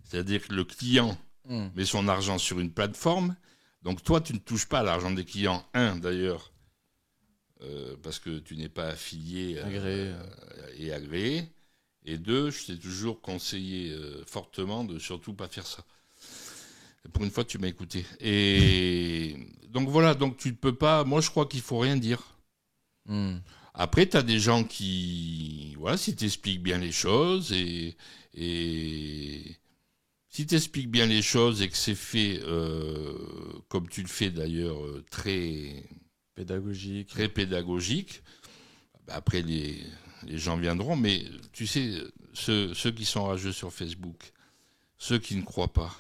S1: C'est-à-dire que le client met son argent sur une plateforme, donc toi, tu ne touches pas à l'argent des clients. D'ailleurs, parce que tu n'es pas affilié et agréé. Et 2, je t'ai toujours conseillé fortement de surtout pas faire ça. Pour une fois, tu m'as écouté. Et donc voilà, donc tu ne peux pas. Moi, je crois qu'il faut rien dire. Après, tu as des gens qui, voilà, si tu expliques bien les choses et si tu expliques bien les choses et que c'est fait comme tu le fais d'ailleurs, très pédagogique, bah après les gens viendront. Mais tu sais, ceux qui sont rageux sur Facebook, ceux qui ne croient pas,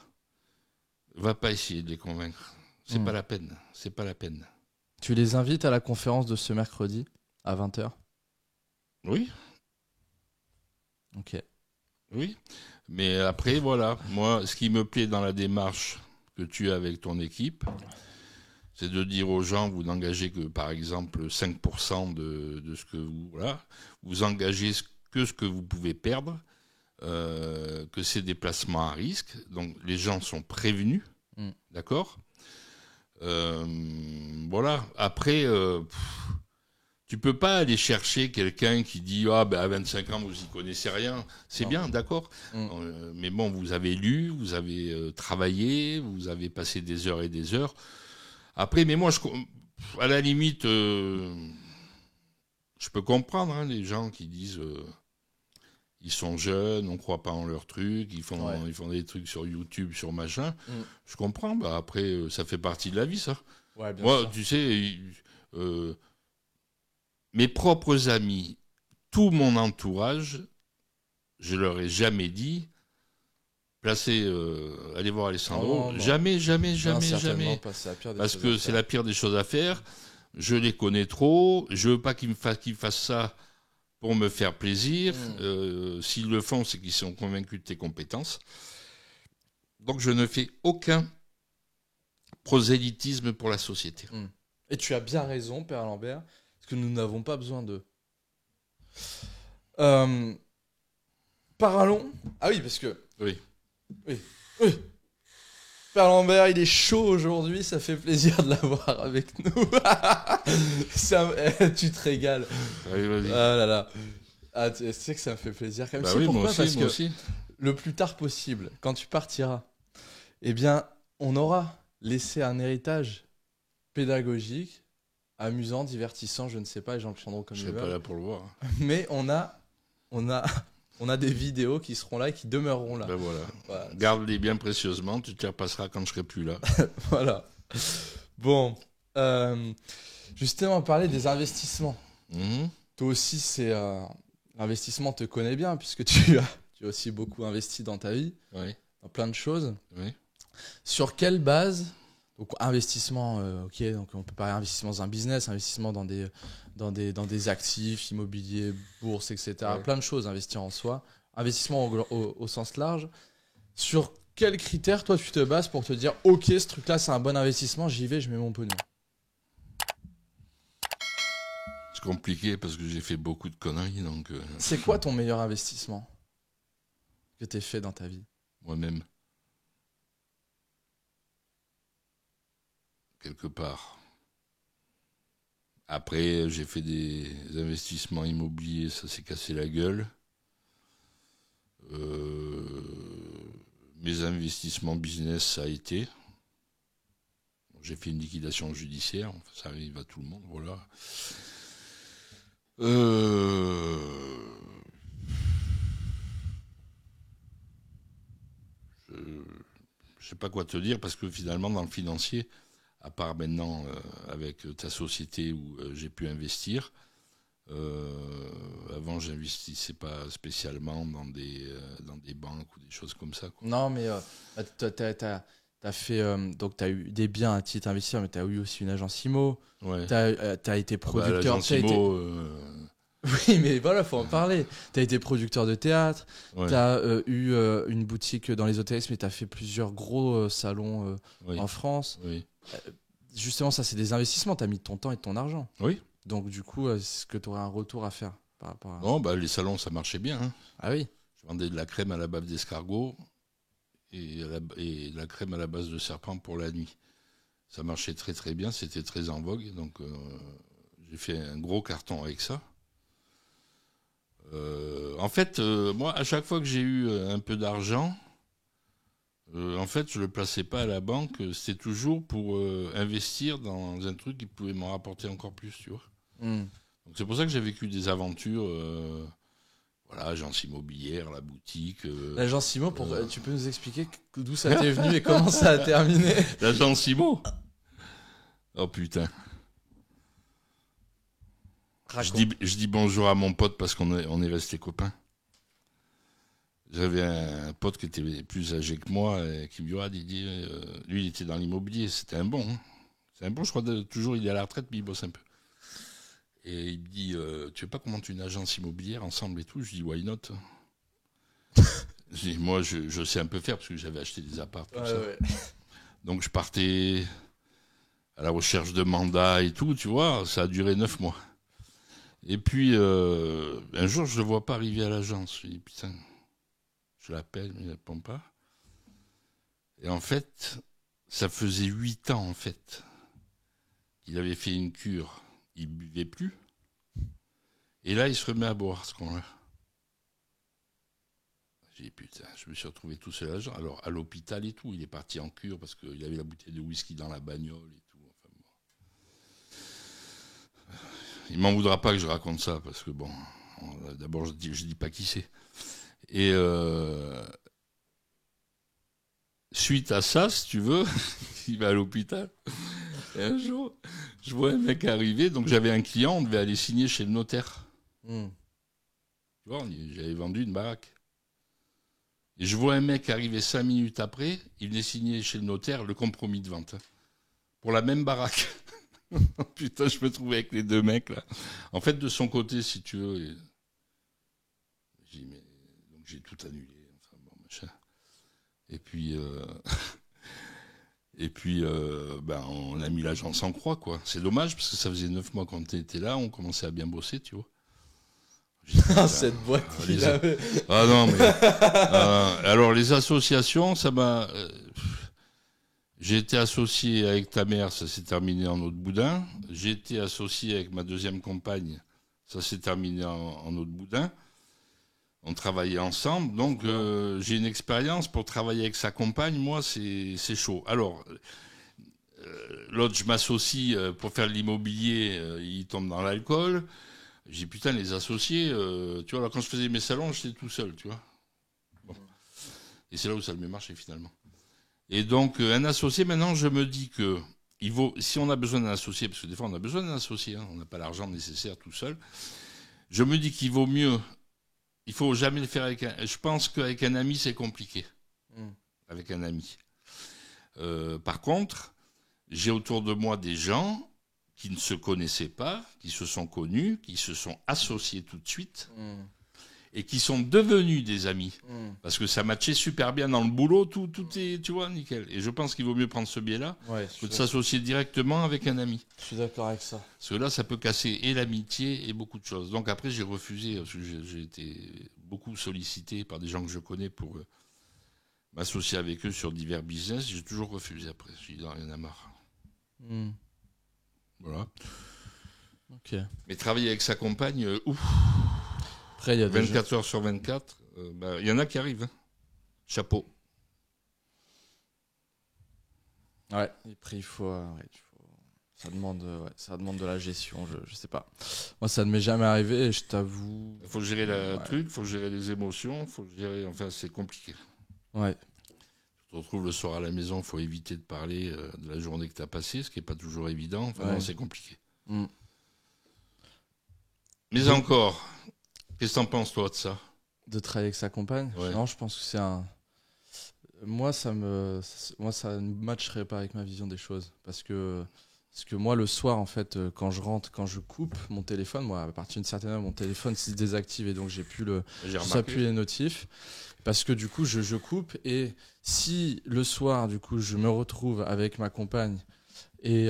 S1: va pas essayer de les convaincre. C'est pas la peine. C'est pas la peine.
S2: Tu les invites à la conférence de ce mercredi à 20h?
S1: Oui.
S2: Ok.
S1: Oui. Mais après, voilà. Moi, ce qui me plaît dans la démarche que tu as avec ton équipe, c'est de dire aux gens, vous n'engagez que, par exemple, 5% de ce que vous... Voilà. Vous engagez que ce que vous pouvez perdre, que c'est des placements à risque. Donc, les gens sont prévenus. D'accord ? Voilà. Après, tu peux pas aller chercher quelqu'un qui dit à 25 ans, vous y connaissez rien. C'est bien, d'accord. Mais bon, vous avez lu, vous avez travaillé, vous avez passé des heures et des heures. Après, mais moi, à la limite, je peux comprendre les gens qui disent ils sont jeunes, on ne croit pas en leurs trucs, ils font des trucs sur YouTube, sur machin. Je comprends. Bah, après, ça fait partie de la vie, ça.
S2: Ouais, bien
S1: moi,
S2: sûr.
S1: tu sais, mes propres amis, tout mon entourage, je leur ai jamais dit allez voir Alessandro.
S2: Non.
S1: Jamais.
S2: Pas, c'est la pire des
S1: Parce
S2: choses
S1: que c'est la pire des choses à faire. Je les connais trop. Je veux pas qu'ils fassent ça pour me faire plaisir. S'ils le font, c'est qu'ils sont convaincus de tes compétences. Donc je ne fais aucun prosélytisme pour la société.
S2: Et tu as bien raison, Père Lambert, parce que nous n'avons pas besoin d'eux. Parlons. Ah oui, parce que. Oui. Père Lambert, il est chaud aujourd'hui, ça fait plaisir de l'avoir avec nous. Tu te régales.
S1: Allez, vas-y.
S2: Ah là là. Ah, tu sais que ça me fait plaisir quand même.
S1: Bah oui,
S2: pourquoi
S1: moi aussi,
S2: Parce
S1: moi
S2: que
S1: aussi.
S2: le plus tard possible, quand tu partiras, eh bien, on aura laissé un héritage pédagogique, amusant, divertissant, je ne sais pas, les gens le prendront comme ils
S1: veulent. Je serai pas là pour le voir.
S2: Mais on a des vidéos qui seront là et qui demeureront là.
S1: Ben voilà. Garde-les bien précieusement, tu te les repasseras quand je serai plus là.
S2: Voilà. Bon, justement, parler des investissements. Toi aussi, l'investissement te connaît bien puisque tu as aussi beaucoup investi dans ta vie, dans plein de choses. Sur quelle base? Donc investissement, ok, donc on peut parler investissement dans un business, investissement dans des actifs, immobilier, bourse, etc. Plein de choses, investir en soi. Investissement au sens large. Sur quels critères, toi, tu te bases pour te dire, ok, ce truc-là, c'est un bon investissement, j'y vais, je mets mon pognon?
S1: C'est compliqué parce que j'ai fait beaucoup de conneries, donc...
S2: C'est quoi ton meilleur investissement que tu as fait dans ta vie?
S1: Moi-même. Quelque part. Après, j'ai fait des investissements immobiliers, ça s'est cassé la gueule. Mes investissements business, ça a été. J'ai fait une liquidation judiciaire, ça arrive à tout le monde, voilà. Je sais pas quoi te dire parce que finalement, dans le financier, à part maintenant avec ta société où j'ai pu investir, avant j'investissais pas spécialement dans des banques ou des choses comme ça, quoi.
S2: Non, mais t'as T'as fait, donc t'as eu des biens à titre investisseur, mais t'as eu aussi une agence IMO.
S1: Ouais.
S2: T'as été producteur.
S1: L'agence IMO,
S2: Oui, mais voilà, faut en parler. T'as été producteur de théâtre.
S1: ouais.
S2: T'as eu une boutique dans l'ésotérisme, mais t'as fait plusieurs gros salons
S1: Oui.
S2: en France.
S1: Oui.
S2: Justement, ça, c'est des investissements. T'as mis de ton temps et de ton argent.
S1: Oui.
S2: Donc, du coup, est-ce que t'aurais un retour à faire par rapport à...
S1: Non, les salons, ça marchait bien. Hein.
S2: Ah oui.
S1: Je vendais de la crème à la bave d'escargot et de la crème à la base de serpent pour la nuit. Ça marchait très très bien, c'était très en vogue. Donc j'ai fait un gros carton avec ça. En fait, moi, à chaque fois que j'ai eu un peu d'argent, en fait, je ne le plaçais pas à la banque. C'était toujours pour investir dans un truc qui pouvait m'en rapporter encore plus, tu vois. Donc, c'est pour ça que j'ai vécu des aventures. Voilà, agence immobilière, la boutique.
S2: L'agence IMO, tu peux nous expliquer d'où ça t'est venu et comment ça a terminé?
S1: L'agence IMO. Oh putain. Je dis bonjour à mon pote parce qu'on est restés copains. J'avais un pote qui était plus âgé que moi et qui me dit, Didier, lui il était dans l'immobilier, c'était un bon. Hein. C'est un bon, je crois, toujours il est à la retraite mais il bosse un peu. Et il me dit, tu veux pas qu'on monte une agence immobilière ensemble et tout? Je dis, why not? Je dis, moi je sais un peu faire parce que j'avais acheté des apparts, tout ça.
S2: Ouais.
S1: Donc je partais à la recherche de mandats et tout, tu vois, ça a duré 9 mois. Et puis, un jour, je ne le vois pas arriver à l'agence. Je dis, putain, je l'appelle, mais il ne répond pas. Et en fait, ça faisait 8 ans, en fait, qu'il avait fait une cure. Il ne buvait plus. Et là, il se remet à boire, ce con-là. J'ai dit, putain, je me suis retrouvé tout seul alors à l'hôpital et tout. Il est parti en cure parce qu'il avait la bouteille de whisky dans la bagnole et tout. Enfin, bon. Il m'en voudra pas que je raconte ça parce que bon, d'abord je dis pas qui c'est. Et suite à ça, si tu veux, il va à l'hôpital. Et un jour, je vois un mec arriver. Donc j'avais un client, on devait aller signer chez le notaire. Tu vois, j'avais vendu une baraque. Et je vois un mec arriver 5 minutes après, il venait signer chez le notaire le compromis de vente. Pour la même baraque. Putain, je me trouvais avec les deux mecs là. En fait, de son côté, si tu veux, donc j'ai tout annulé. Enfin, bon, machin. Et puis, on a mis l'agence en croix, quoi. C'est dommage parce que ça faisait 9 mois qu'on était là, on commençait à bien bosser, tu vois.
S2: Cette boîte qu'il avait.
S1: Ah non, mais alors les associations, ça m'a. J'ai été associé avec ta mère, ça s'est terminé en eau de boudin. J'ai été associé avec ma deuxième compagne, ça s'est terminé en eau de boudin. On travaillait ensemble, donc j'ai une expérience pour travailler avec sa compagne. Moi, c'est chaud. Alors, l'autre, je m'associe pour faire de l'immobilier, il tombe dans l'alcool. J'ai dit, putain, les associés, tu vois, alors quand je faisais mes salons, j'étais tout seul, tu vois. Bon. Et c'est là où ça a mieux marché, finalement. Et donc, un associé, maintenant, je me dis que si on a besoin d'un associé, parce que des fois, on a besoin d'un associé, hein, on n'a pas l'argent nécessaire tout seul, je me dis qu'il vaut mieux, il faut jamais le faire je pense qu'avec un ami, c'est compliqué. Avec un ami. Par contre, j'ai autour de moi des gens qui ne se connaissaient pas, qui se sont connus, qui se sont associés tout de suite, et qui sont devenus des amis. Parce que ça matchait super bien dans le boulot, tout est, tu vois, nickel. Et je pense qu'il vaut mieux prendre ce biais-là que de s'associer directement avec un ami.
S2: Je suis d'accord avec ça.
S1: Parce que là, ça peut casser et l'amitié et beaucoup de choses. Donc après, j'ai refusé, parce que j'ai été beaucoup sollicité par des gens que je connais pour m'associer avec eux sur divers business. J'ai toujours refusé après. J'ai dit, non, il y en a marre. Voilà.
S2: Ok.
S1: Mais travailler avec sa compagne, ouf.
S2: Après, il y a
S1: 24 heures sur 24, il y en a qui arrivent. Hein. Chapeau.
S2: Ouais, et après, ça demande de la gestion, je sais pas. Moi, ça ne m'est jamais arrivé et je t'avoue.
S1: Il faut gérer le truc, il faut gérer les émotions, il faut gérer. Enfin, c'est compliqué.
S2: Ouais.
S1: Tu te retrouves le soir à la maison, il faut éviter de parler de la journée que tu as passée, ce qui n'est pas toujours évident. Enfin, non, c'est compliqué. Mais encore, qu'est-ce que t'en penses, toi, de ça?
S2: De travailler avec sa compagne?
S1: Ouais.
S2: Non, je pense que c'est un. Moi, ça ne matcherait pas avec ma vision des choses. Parce que moi, le soir, en fait, quand je rentre, quand je coupe mon téléphone, moi, à partir d'une certaine heure, mon téléphone s'est désactivé, donc j'ai plus les notifs. Parce que du coup, je coupe. Et si le soir, du coup, je me retrouve avec ma compagne et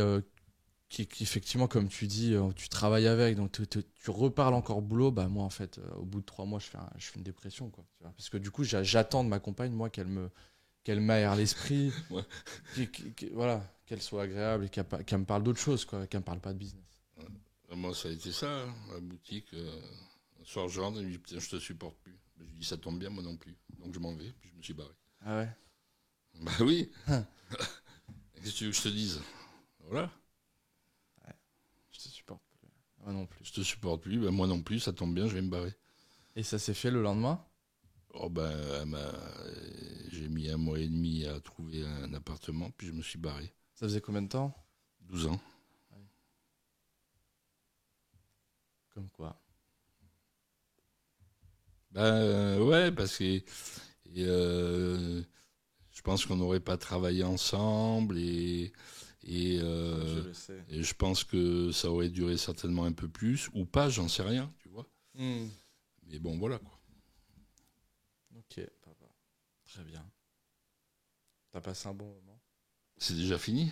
S2: qui effectivement, comme tu dis, tu travailles avec, donc tu reparles encore boulot, bah moi, en fait, au bout de 3 mois, je fais une dépression, quoi. Tu vois, parce que du coup, j'attends de ma compagne, moi, qu'elle m'aère l'esprit,
S1: Ouais.
S2: voilà, qu'elle soit agréable et qu'elle me parle d'autre chose, quoi, qu'elle me parle pas de business.
S1: Moi, ça a été ça, hein, à la boutique. Un soir, je rentre et je me dis, putain, je te supporte plus. Je lui dis, ça tombe bien, moi non plus. Donc je m'en vais, puis je me suis barré.
S2: Ah ouais.
S1: Bah oui. Qu'est-ce que tu veux que je te dise? Voilà.
S2: Ouais. Je te supporte plus. Moi non plus.
S1: Je te supporte plus, bah moi non plus, ça tombe bien, je vais me barrer.
S2: Et ça s'est fait le lendemain?
S1: Oh ben, j'ai mis 1 mois et demi à trouver un appartement, puis je me suis barré.
S2: Ça faisait combien de temps?
S1: 12 ans.
S2: Ouais. Comme quoi?
S1: Ben ouais, parce que je pense qu'on n'aurait pas travaillé ensemble
S2: Je le sais.
S1: et je pense que ça aurait duré certainement un peu plus, ou pas, j'en sais rien, tu vois. Mais bon, voilà quoi.
S2: Ok, papa. Très bien. T'as passé un bon moment?
S1: C'est déjà fini?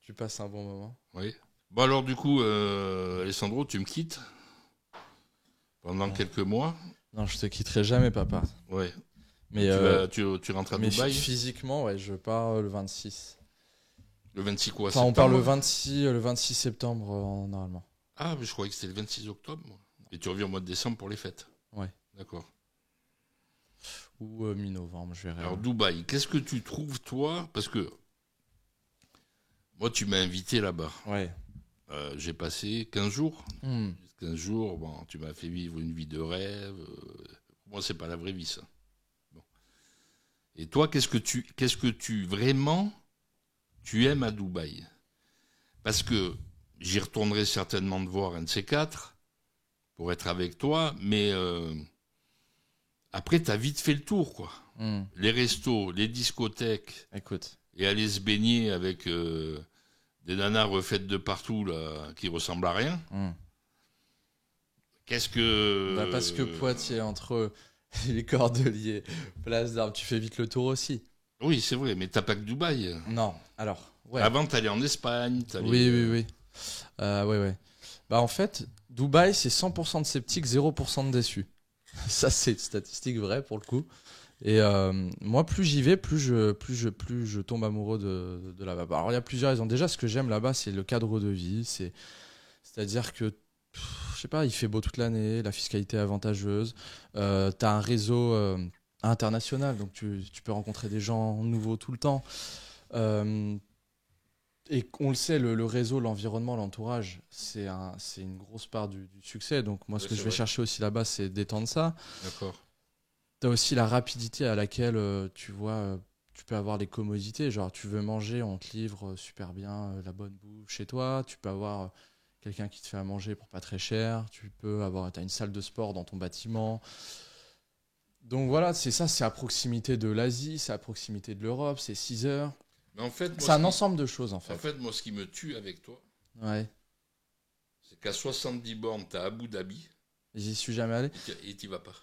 S2: Tu passes un bon moment?
S1: Oui. Bon alors du coup, Alessandro, tu me quittes pendant quelques mois?
S2: Non, je te quitterai jamais, papa.
S1: Ouais.
S2: Mais
S1: tu rentres à
S2: mais
S1: Dubaï?
S2: physiquement, ouais, je pars le 26.
S1: Le 26 quoi?
S2: Enfin, on
S1: Septembre?
S2: part le 26 septembre, normalement.
S1: Ah, mais je croyais que c'était le 26 octobre, moi. Et tu reviens au mois de décembre pour les fêtes?
S2: Ouais.
S1: D'accord.
S2: Ou mi-novembre, je verrai.
S1: Alors Dubaï, qu'est-ce que tu trouves toi? Parce que moi tu m'as invité là-bas.
S2: Ouais.
S1: J'ai passé 15 jours. 15 jours, bon, tu m'as fait vivre une vie de rêve. Moi c'est pas la vraie vie ça. Bon. Et toi, qu'est-ce que tu vraiment tu aimes à Dubaï? Parce que j'y retournerai certainement te voir un de ces quatre pour être avec toi, mais après t'as vite fait le tour quoi. Les restos, les discothèques.
S2: Écoute.
S1: Et aller se baigner avec des nanas refaites de partout là, qui ressemblent à rien. Qu'est-ce que...
S2: Bah parce que Poitiers, entre les Cordeliers, Place d'Armes, tu fais vite le tour aussi.
S1: Oui, c'est vrai, mais t'as pas que Dubaï.
S2: Non, alors... Ouais.
S1: Avant, t'allais en Espagne.
S2: Oui. Ouais. Bah en fait, Dubaï, c'est 100% de sceptiques, 0% de déçus. Ça, c'est une statistique vraie pour le coup. Et moi, plus j'y vais, plus je tombe amoureux de là-bas. Alors, il y a plusieurs raisons. Déjà, ce que j'aime là-bas, c'est le cadre de vie. C'est-à-dire que, je sais pas, il fait beau toute l'année, la fiscalité est avantageuse. T'as un réseau international, donc tu peux rencontrer des gens nouveaux tout le temps. Et on le sait, le réseau, l'environnement, l'entourage, c'est une grosse part du succès. Donc moi, ce que je vais chercher aussi là-bas, c'est d'étendre ça.
S1: D'accord.
S2: Tu as aussi la rapidité à laquelle, tu peux avoir les commodités. Genre, tu veux manger, on te livre super bien la bonne bouffe chez toi. Tu peux avoir quelqu'un qui te fait à manger pour pas très cher. T'as une salle de sport dans ton bâtiment. Donc voilà, c'est à proximité de l'Asie, c'est à proximité de l'Europe, c'est 6 heures.
S1: Mais en fait,
S2: c'est un ensemble de choses, en fait.
S1: En fait, moi, ce qui me tue avec toi,
S2: c'est
S1: qu'à 70 bornes, t'as Abu Dhabi.
S2: J'y suis jamais allé.
S1: Et t'y vas pas.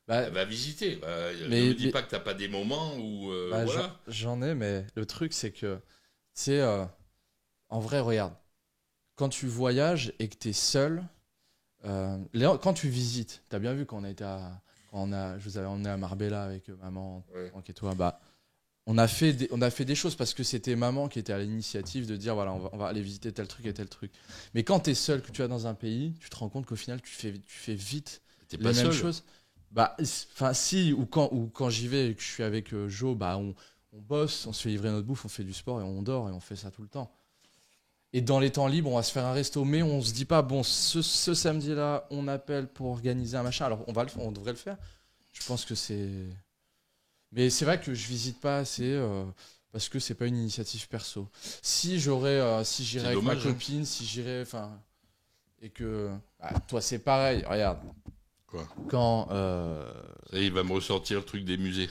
S2: Bah,
S1: va visiter. Ne me dis pas que t'as pas des moments où... voilà.
S2: J'en ai, mais le truc, c'est que... en vrai, regarde. Quand tu voyages et que t'es seul... quand tu visites, t'as bien vu quand je vous avais emmené à Marbella avec maman, Franck et toi, on a fait des choses parce que c'était maman qui était à l'initiative de dire voilà, on va aller visiter tel truc et tel truc. Mais quand tu es seul, que tu es dans un pays, tu te rends compte qu'au final tu fais vite
S1: les
S2: mêmes choses. Si, ou quand j'y vais et que je suis avec Jo, on bosse, on se fait livrer notre bouffe, on fait du sport et on dort et on fait ça tout le temps. Et dans les temps libres, on va se faire un resto, mais on se dit pas bon, ce samedi-là, on appelle pour organiser un machin. Alors on devrait le faire. Je pense que c'est... Mais c'est vrai que je visite pas assez parce que c'est pas une initiative perso. Si j'irais avec ma copine, si j'irais, et que toi c'est pareil. Regarde.
S1: Quoi?
S2: Quand
S1: ça y est, il va me ressortir le truc des musées.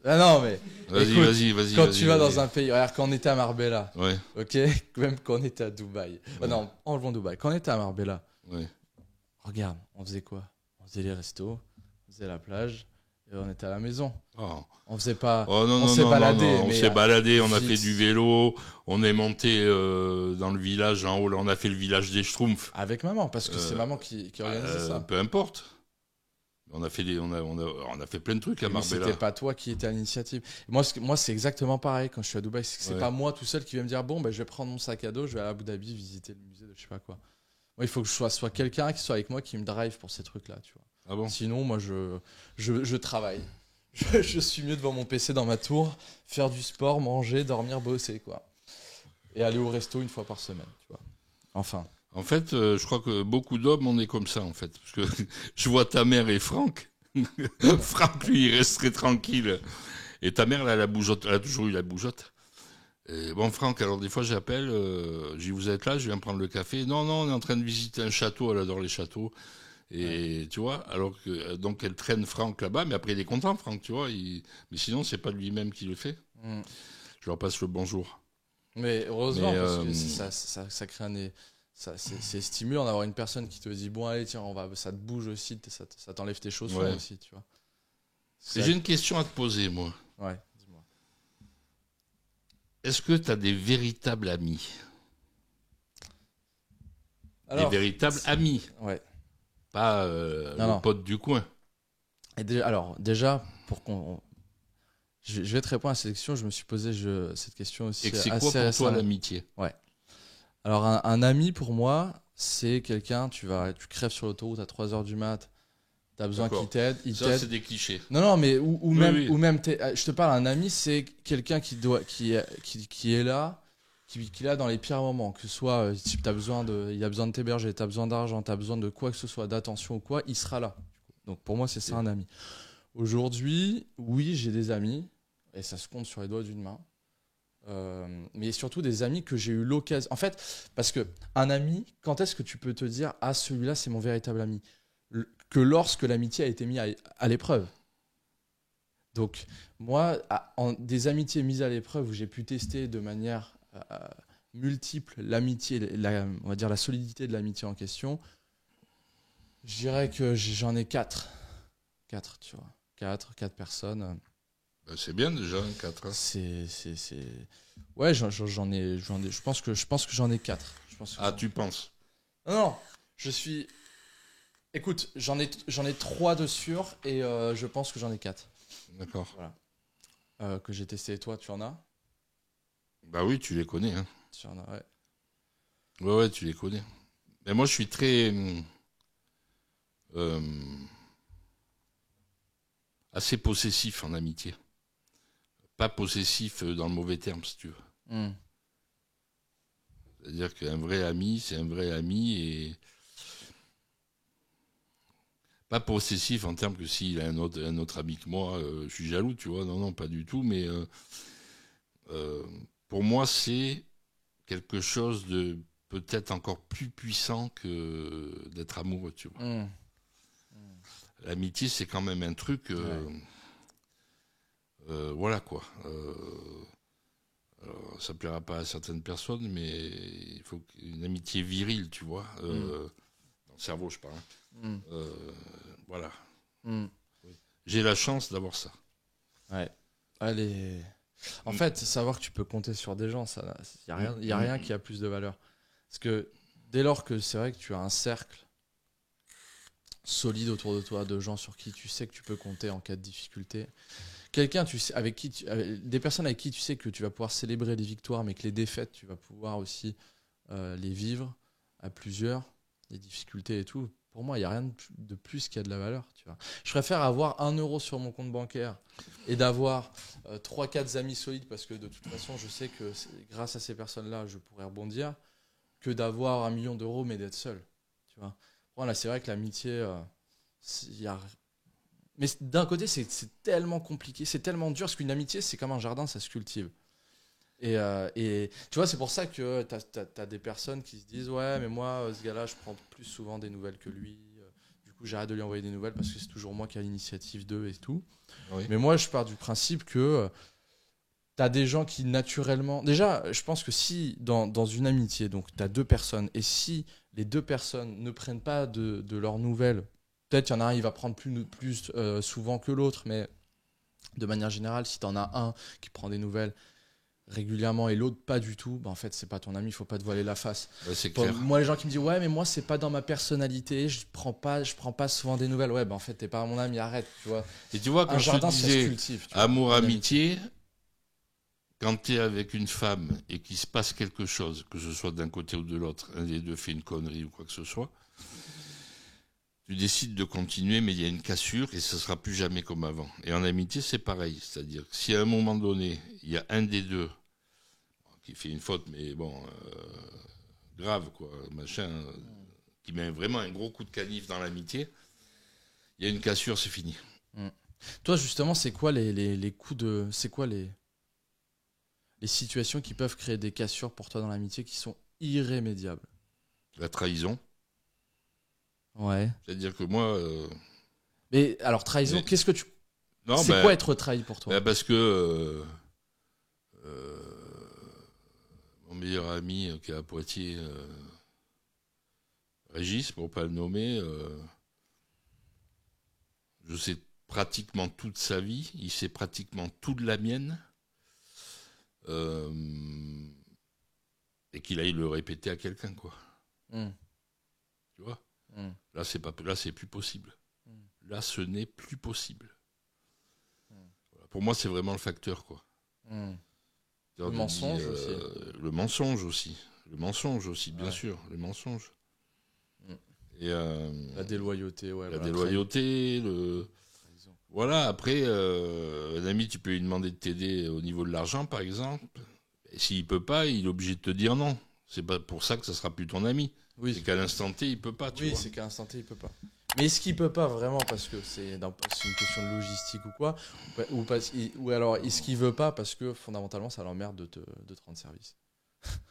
S2: Ah non, mais écoute,
S1: vas-y.
S2: Quand tu vas dans un pays, regarde, quand on était à Marbella,
S1: ouais.
S2: ok, même quand on était à Dubaï.
S1: Ouais.
S2: Non, enlevons Dubaï. Quand on était à Marbella,
S1: Ouais.
S2: regarde, on faisait quoi? On faisait les restos, on faisait la plage et on était à la maison.
S1: Oh.
S2: On faisait pas.
S1: Oh non,
S2: on
S1: non,
S2: s'est
S1: non,
S2: baladé.
S1: non, non. On
S2: mais
S1: s'est baladé, on a
S2: vite.
S1: fait du vélo, on est monté dans le village en haut, là, on a fait le village des Schtroumpfs.
S2: Avec maman, parce que c'est maman qui organisait ça.
S1: Peu importe. On a fait on a fait plein de trucs à
S2: Mais
S1: Marbella.
S2: c'était pas toi qui étais à l'initiative. Moi, c'est exactement pareil quand je suis à Dubaï. C'est pas moi tout seul qui vais me dire bon, ben, je vais prendre mon sac à dos, je vais à Abu Dhabi visiter le musée de je sais pas quoi. Moi, il faut que je soit quelqu'un qui soit avec moi qui me drive pour ces trucs-là, tu vois.
S1: Ah bon?
S2: Sinon, moi, je travaille. Je suis mieux devant mon PC dans ma tour, faire du sport, manger, dormir, bosser, quoi. Et aller au resto une fois par semaine, tu vois. Enfin.
S1: En fait, je crois que beaucoup d'hommes, on est comme ça, en fait. Parce que je vois ta mère et Franck. Franck, lui, il reste très tranquille. Et ta mère, elle a la bougeotte. Elle a toujours eu la bougeotte. Et bon, Franck, alors des fois, j'appelle. Je dis, vous êtes là, je viens prendre le café. Non, non, on est en train de visiter un château. Elle adore les châteaux. Et tu vois, alors que donc elle traîne Franck là-bas, mais après il est content, Franck, tu vois. Mais sinon, c'est pas lui-même qui le fait. Je leur passe le bonjour.
S2: Mais heureusement, parce que ça crée un... c'est stimulant d'avoir une personne qui te dit bon allez tiens ça te bouge aussi, ça t'enlève tes chaussures aussi, tu vois.
S1: J'ai une question à te poser, moi.
S2: Ouais, dis-moi.
S1: Est-ce que tu as des véritables amis?
S2: Alors,
S1: des véritables amis?
S2: Ouais.
S1: Pas le pote du coin.
S2: Et déjà, pour qu'on... Je vais te répondre à cette question, je me suis posé cette question aussi.
S1: Et c'est quoi pour toi l'amitié?
S2: Ouais. Alors, un ami, pour moi, c'est quelqu'un, tu crèves sur l'autoroute à 3h du mat, tu as besoin qu'il t'aide.
S1: Ça, c'est des clichés.
S2: Non, mais ou même, je te parle, un ami, c'est quelqu'un qui est là, qui est là dans les pires moments. Que ce soit, si il a besoin de t'héberger, tu as besoin d'argent, tu as besoin de quoi que ce soit, d'attention ou quoi, il sera là. Donc, pour moi, c'est ça un ami. Aujourd'hui, oui, j'ai des amis, et ça se compte sur les doigts d'une main. Mais surtout des amis que j'ai eu l'occasion. En fait, parce que un ami, quand est-ce que tu peux te dire ah celui-là c'est mon véritable ami? Que lorsque l'amitié a été mise à l'épreuve. Donc moi, des amitiés mises à l'épreuve où j'ai pu tester de manière multiple l'amitié, on va dire la solidité de l'amitié en question, je dirais que j'en ai 4, tu vois, 4 personnes.
S1: C'est bien déjà, 4.
S2: Ouais, j'en ai, je pense que j'en ai 4.
S1: Tu penses?
S2: Non, écoute, j'en ai 3 de sûr et je pense que j'en ai 4.
S1: D'accord.
S2: Voilà. Que j'ai testé. Et toi, tu en as?
S1: Bah oui, tu les connais. Hein.
S2: Tu en as, ouais.
S1: Ouais, tu les connais. Mais moi, je suis très... assez possessif en amitié. Pas possessif dans le mauvais terme, si tu veux. C'est-à-dire qu'un vrai ami, c'est un vrai ami et pas possessif en termes que s'il a un autre ami que moi, je suis jaloux, tu vois. Non, pas du tout. Mais pour moi, c'est quelque chose de peut-être encore plus puissant que d'être amoureux, tu vois. L'amitié, c'est quand même un truc... voilà quoi. Alors, ça plaira pas à certaines personnes, mais il faut une amitié virile, tu vois. Dans le cerveau, je parle. Voilà. Oui. J'ai la chance d'avoir ça.
S2: Ouais. Allez. En fait, savoir que tu peux compter sur des gens, il y a rien qui a plus de valeur. Parce que dès lors que c'est vrai que tu as un cercle solide autour de toi, de gens sur qui tu sais que tu peux compter en cas de difficulté. Quelqu'un des personnes avec qui tu sais que tu vas pouvoir célébrer les victoires, mais que les défaites, tu vas pouvoir aussi les vivre à plusieurs, les difficultés et tout. Pour moi, il n'y a rien de plus qui a de la valeur. Tu vois. Je préfère avoir 1 euro sur mon compte bancaire et d'avoir 3-4 amis solides parce que de toute façon, je sais que grâce à ces personnes-là, je pourrais rebondir, que d'avoir 1 million d'euros mais d'être seul. Tu vois. Voilà, c'est vrai que l'amitié, mais d'un côté, c'est tellement compliqué, c'est tellement dur, parce qu'une amitié, c'est comme un jardin, ça se cultive. Et tu vois, c'est pour ça que t'as des personnes qui se disent « Ouais, mais moi, ce gars-là, je prends plus souvent des nouvelles que lui. Du coup, j'arrête de lui envoyer des nouvelles parce que c'est toujours moi qui ai l'initiative d'eux et tout.
S1: Oui.
S2: Mais moi, je pars du principe que t'as des gens qui naturellement... Déjà, je pense que si dans une amitié, donc t'as 2 personnes, et si les 2 personnes ne prennent pas de leurs nouvelles, peut-être qu'il y en a un, il va prendre plus souvent que l'autre, mais de manière générale, si t'en as un qui prend des nouvelles régulièrement et l'autre pas du tout, bah en fait, c'est pas ton ami, il faut pas te voiler la face.
S1: Ouais, c'est clair.
S2: Moi, les gens qui me disent ouais, mais moi, c'est pas dans ma personnalité, je prends pas souvent des nouvelles. Ouais, bah en fait, t'es pas mon ami, arrête, tu vois.
S1: Et tu vois, quand
S2: Un
S1: je
S2: jardin,
S1: te
S2: ça se
S1: disais
S2: cultive. Tu vois,
S1: amour,
S2: une
S1: amitié, quand tu es avec une femme et qu'il se passe quelque chose, que ce soit d'un côté ou de l'autre, un des deux fait une connerie ou quoi que ce soit, tu décides de continuer, mais il y a une cassure et ce sera plus jamais comme avant. Et en amitié, c'est pareil. C'est-à-dire que si à un moment donné, il y a un des deux qui fait une faute, mais bon, grave, quoi, machin, qui met vraiment un gros coup de canif dans l'amitié, il y a une cassure, c'est fini.
S2: Toi, justement, c'est quoi les coups de... C'est quoi les situations qui peuvent créer des cassures pour toi dans l'amitié qui sont irrémédiables?
S1: La trahison.
S2: Ouais.
S1: C'est-à-dire que moi...
S2: Mais alors, trahison, qu'est-ce que tu...
S1: Non,
S2: c'est quoi être trahi pour toi?
S1: Parce que mon meilleur ami qui est à Poitiers, Régis, pour ne pas le nommer, je sais pratiquement toute sa vie, il sait pratiquement tout de la mienne, et qu'il aille le répéter à quelqu'un, quoi. Tu vois? Là, c'est plus possible. Là, ce n'est plus possible. Voilà. Pour moi, c'est vraiment le facteur, quoi.
S2: Le mensonge aussi.
S1: Le mensonge aussi. Le mensonge aussi, bien sûr. Le mensonge. Et,
S2: la déloyauté, ouais.
S1: La déloyauté, Voilà, après, un ami, tu peux lui demander de t'aider au niveau de l'argent, par exemple. Et s'il peut pas, il est obligé de te dire non. C'est pas pour ça que ça sera plus ton ami. Oui. C'est qu'à l'instant T, il peut pas, tu vois.
S2: Oui, c'est qu'à l'instant T, il peut pas. Mais est-ce qu'il peut pas vraiment parce que c'est une question de logistique ou quoi, ou alors est-ce qu'il veut pas parce que fondamentalement ça l'emmerde de te rendre service?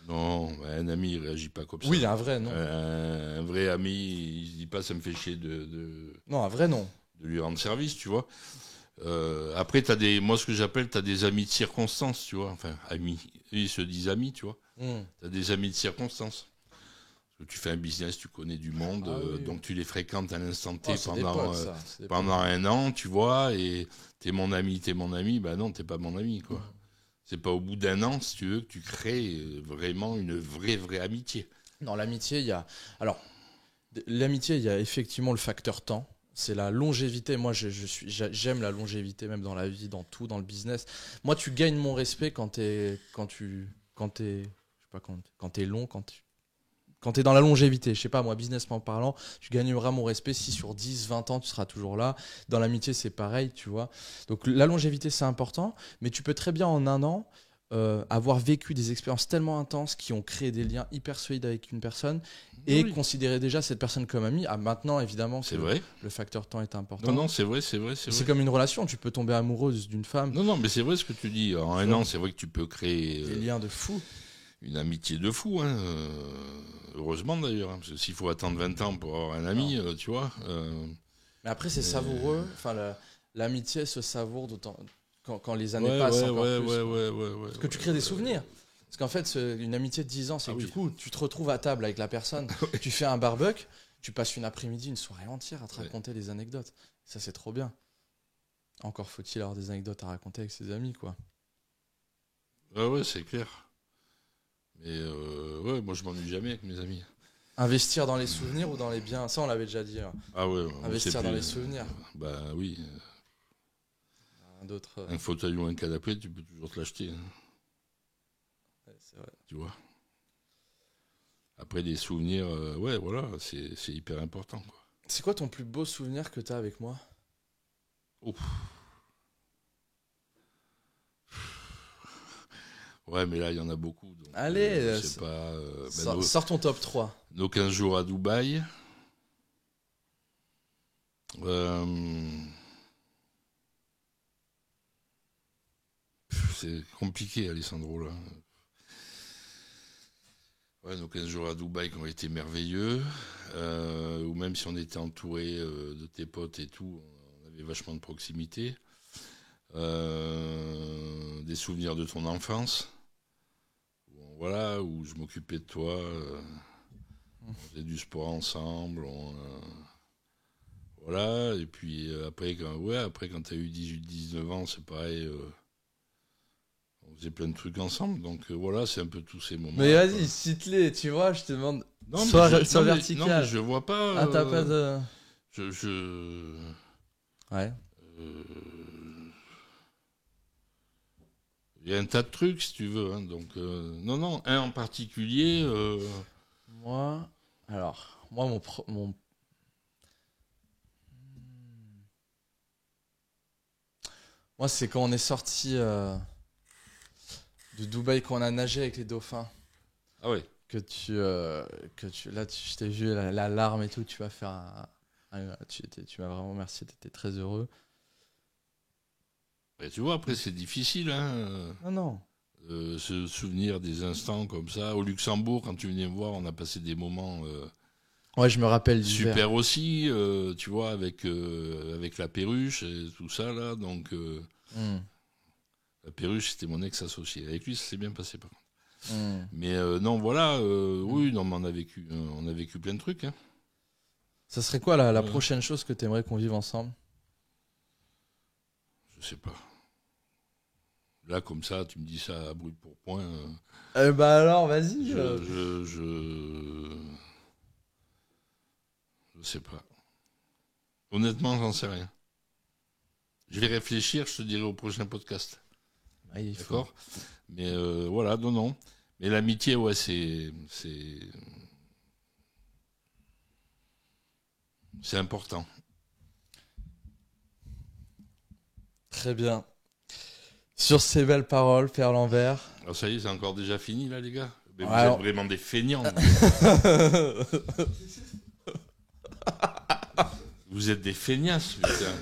S1: Non, un ami il réagit pas comme ça.
S2: Oui, un vrai non.
S1: Un vrai ami, il se dit pas ça me fait chier
S2: Non, un vrai non.
S1: De lui rendre service, tu vois. Après, moi ce que j'appelle, t'as des amis de circonstance, tu vois. Enfin, amis, ils se disent amis, tu vois. T'as des amis de circonstance. Parce que tu fais un business, tu connais du monde, donc tu les fréquentes à l'instant T pendant un an, tu vois, et t'es mon ami, bah non, t'es pas mon ami, quoi. C'est pas au bout d'un an, si tu veux, que tu crées vraiment une vraie amitié.
S2: Non, l'amitié, il y a... Alors, l'amitié, il y a effectivement le facteur temps. C'est la longévité. Moi, j'aime la longévité, même dans la vie, dans tout, dans le business. Moi, tu gagnes mon respect quand t'es long, quand tu es dans la longévité, je sais pas moi, businessment parlant, tu gagneras mon respect si sur 10, 20 ans tu seras toujours là. Dans l'amitié, c'est pareil, tu vois. Donc la longévité, c'est important, mais tu peux très bien en un an avoir vécu des expériences tellement intenses qui ont créé des liens hyper solides avec une personne et considérer déjà cette personne comme amie. Ah, maintenant, évidemment,
S1: c'est vrai.
S2: Le facteur temps est important.
S1: Non, c'est vrai.
S2: C'est comme une relation, tu peux tomber amoureuse d'une femme.
S1: Non, mais c'est vrai ce que tu dis. En un an, c'est vrai que tu peux créer...
S2: des liens de fou.
S1: Une amitié de fou, hein. Heureusement d'ailleurs, hein, parce que s'il faut attendre 20 ans pour avoir un ami, tu vois.
S2: Mais après, c'est savoureux. Enfin, l'amitié se savoure d'autant quand les années passent encore plus. Parce que tu crées des souvenirs. Parce qu'en fait, une amitié de 10 ans, c'est que du coup, tu te retrouves à table avec la personne, tu fais un barbecue, tu passes une après-midi, une soirée entière à te raconter les anecdotes. Ça, c'est trop bien. Encore faut-il avoir des anecdotes à raconter avec ses amis, quoi.
S1: Ouais, c'est clair. Mais moi je m'ennuie jamais avec mes amis.
S2: Investir dans les souvenirs ou dans les biens, ça on l'avait déjà dit. Hein.
S1: Ah ouais.
S2: Investir dans les souvenirs.
S1: Bah oui. Un fauteuil ou un canapé, tu peux toujours te l'acheter. Hein.
S2: Ouais, c'est vrai.
S1: Tu vois. Après des souvenirs, voilà, c'est hyper important, quoi.
S2: C'est quoi ton plus beau souvenir que tu as avec moi?
S1: Ouf. Ouais, mais là, il y en a beaucoup. Donc,
S2: allez,
S1: je sais pas,
S2: sors ton top 3.
S1: Nos 15 jours à Dubaï. C'est compliqué, Alessandro, là. Ouais, nos 15 jours à Dubaï qui ont été merveilleux. Ou même si on était entouré de tes potes et tout, on avait vachement de proximité. Des souvenirs de ton enfance. Voilà, où je m'occupais de toi. On faisait du sport ensemble. Voilà, et puis après, quand tu as eu 18-19 ans, c'est pareil. On faisait plein de trucs ensemble. Donc voilà, c'est un peu tous ces moments.
S2: Mais vas-y, cite-les, tu vois, je te demande.
S1: Non,
S2: Soit
S1: non,
S2: vertical.
S1: non, mais je vois pas.
S2: Ah, t'as pas de.
S1: Ouais. Il y a un tas de trucs, si tu veux. Hein, donc, non, un en particulier.
S2: Moi, mon. Moi, c'est quand on est sorti de Dubaï, quand on a nagé avec les dauphins.
S1: Ah ouais.
S2: Là, je t'ai vu la larme et tout. Tu vas faire tu m'as vraiment remercié. T'étais très heureux.
S1: Et tu vois, après, c'est difficile. Hein,
S2: non.
S1: Se souvenir des instants comme ça. Au Luxembourg, quand tu venais me voir, on a passé des moments.
S2: Ouais, je me rappelle
S1: super aussi, tu vois, avec la perruche et tout ça, là. Donc, la perruche, c'était mon ex-associé. Avec lui, ça s'est bien passé, par contre. Mais non, voilà, oui, non, mais on a vécu plein de trucs. Hein.
S2: Ça serait quoi la prochaine chose que tu aimerais qu'on vive ensemble?
S1: Je sais pas. Là, comme ça, tu me dis ça à brûle pour point.
S2: Bah alors, vas-y.
S1: Je sais pas. Honnêtement, j'en sais rien. Je vais réfléchir, je te dirai au prochain podcast.
S2: Ah,
S1: d'accord. Mais voilà, non. Mais l'amitié, ouais, c'est important.
S2: Très bien. Sur ces belles paroles, Père Lambert.
S1: Alors ça y est, c'est encore déjà fini là, les gars. Mais
S2: ouais,
S1: vous êtes vraiment des feignants. Vous êtes des feignasses, putain.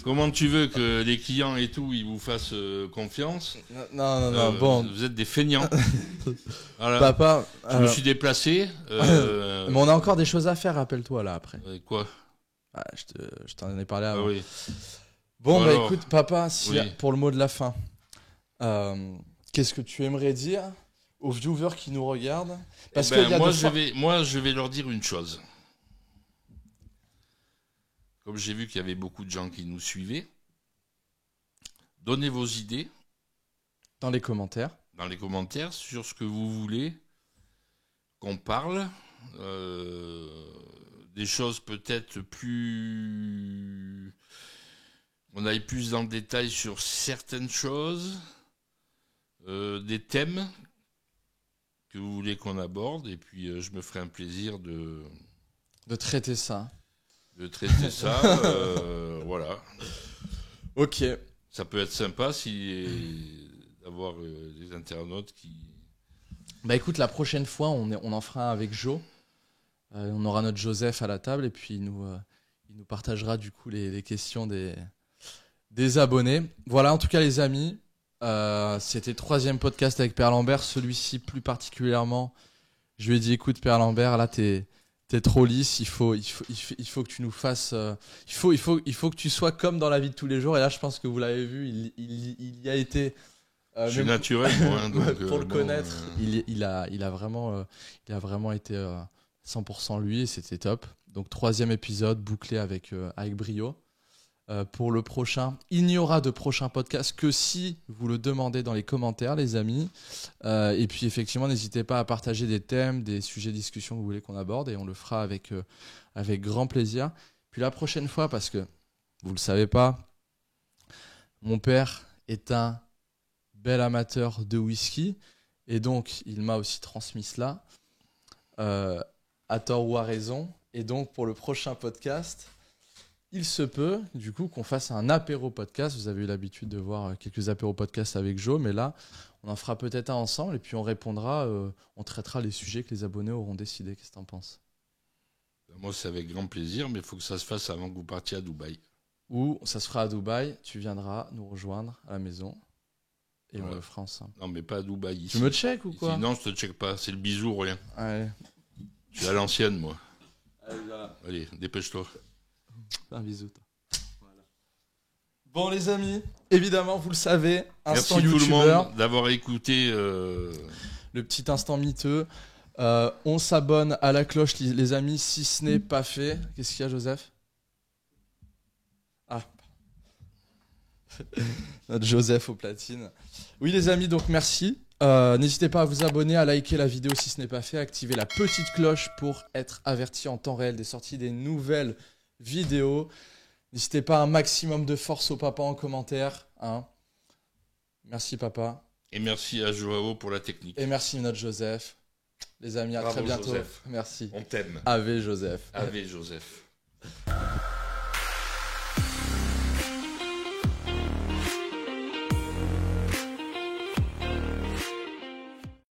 S1: Comment tu veux que les clients et tout, ils vous fassent confiance?
S2: Non, bon.
S1: Vous êtes des feignants. Voilà.
S2: Papa.
S1: Je me suis déplacé.
S2: Mais on a encore des choses à faire, rappelle-toi, là, après.
S1: Quoi?
S2: Je t'en ai parlé avant.
S1: Ah oui.
S2: Bon, bah écoute, papa,
S1: oui.
S2: Pour le mot de la fin, qu'est-ce que tu aimerais dire aux viewers qui nous regardent? Parce que
S1: moi, je vais leur dire une chose. Comme j'ai vu qu'il y avait beaucoup de gens qui nous suivaient, donnez vos idées.
S2: Dans les commentaires.
S1: Dans les commentaires sur ce que vous voulez qu'on parle. Des choses peut-être plus... On aille plus dans le détail sur certaines choses. Des thèmes que vous voulez qu'on aborde. Et puis, je me ferai un plaisir de
S2: traiter ça.
S1: Voilà.
S2: Ok.
S1: Ça peut être sympa d'avoir des internautes qui...
S2: Bah écoute, la prochaine fois, on en fera un avec Joe. On aura notre Joseph à la table et puis il nous partagera du coup les questions des abonnés. Voilà, en tout cas les amis, c'était le 3e podcast avec Père Lambert. Celui-ci plus particulièrement, je lui ai dit écoute Père Lambert, là t'es trop lisse, il faut que tu nous fasses... il faut que tu sois comme dans la vie de tous les jours. Et là, je pense que vous l'avez vu, il y a été...
S1: je suis naturel, moi. Donc,
S2: pour le connaître, il a vraiment été 100% lui et c'était top. Donc 3e épisode bouclé avec brio. Pour le prochain, il n'y aura de prochain podcast que si vous le demandez dans les commentaires, les amis. Et puis effectivement, n'hésitez pas à partager des thèmes, des sujets de discussion que vous voulez qu'on aborde et on le fera avec grand plaisir. Puis la prochaine fois, parce que vous le savez pas, mon père est un bel amateur de whisky et donc il m'a aussi transmis cela à tort ou à raison. Et donc pour le prochain podcast, il se peut, du coup, qu'on fasse un apéro podcast. Vous avez eu l'habitude de voir quelques apéro podcasts avec Joe, mais là, on en fera peut-être un ensemble et puis on répondra, on traitera les sujets que les abonnés auront décidé. Qu'est-ce que t'en penses?
S1: Moi, c'est avec grand plaisir, mais il faut que ça se fasse avant que vous partiez à Dubaï.
S2: Ou ça se fera à Dubaï, tu viendras nous rejoindre à la maison. et on le fera ensemble.
S1: Non, mais pas à Dubaï. Ici.
S2: Tu me check ou quoi?
S1: Non, je te check pas. C'est le bisou, rien.
S2: Allez.
S1: Je suis à l'ancienne, moi.
S2: Allez,
S1: allez, dépêche-toi.
S2: Un bisou, toi. Voilà. Bon, les amis, évidemment, vous le savez, instant
S1: Merci
S2: YouTubeur.
S1: tout le monde d'avoir écouté
S2: le petit instant miteux. On s'abonne à la cloche, les amis, si ce n'est pas fait. Qu'est-ce qu'il y a, Joseph? Ah. Notre Joseph aux platines. Oui, les amis, donc merci. N'hésitez pas à vous abonner, à liker la vidéo si ce n'est pas fait, à activer la petite cloche pour être averti en temps réel des sorties des nouvelles vidéos. N'hésitez pas à un maximum de force au papa en commentaire. Hein. Merci, papa.
S1: Et merci à Joao pour la technique.
S2: Et merci, notre Joseph. Les amis, à
S1: Bravo,
S2: très bientôt.
S1: Joseph.
S2: Merci.
S1: On t'aime.
S2: Ave Joseph.
S1: Ave Joseph.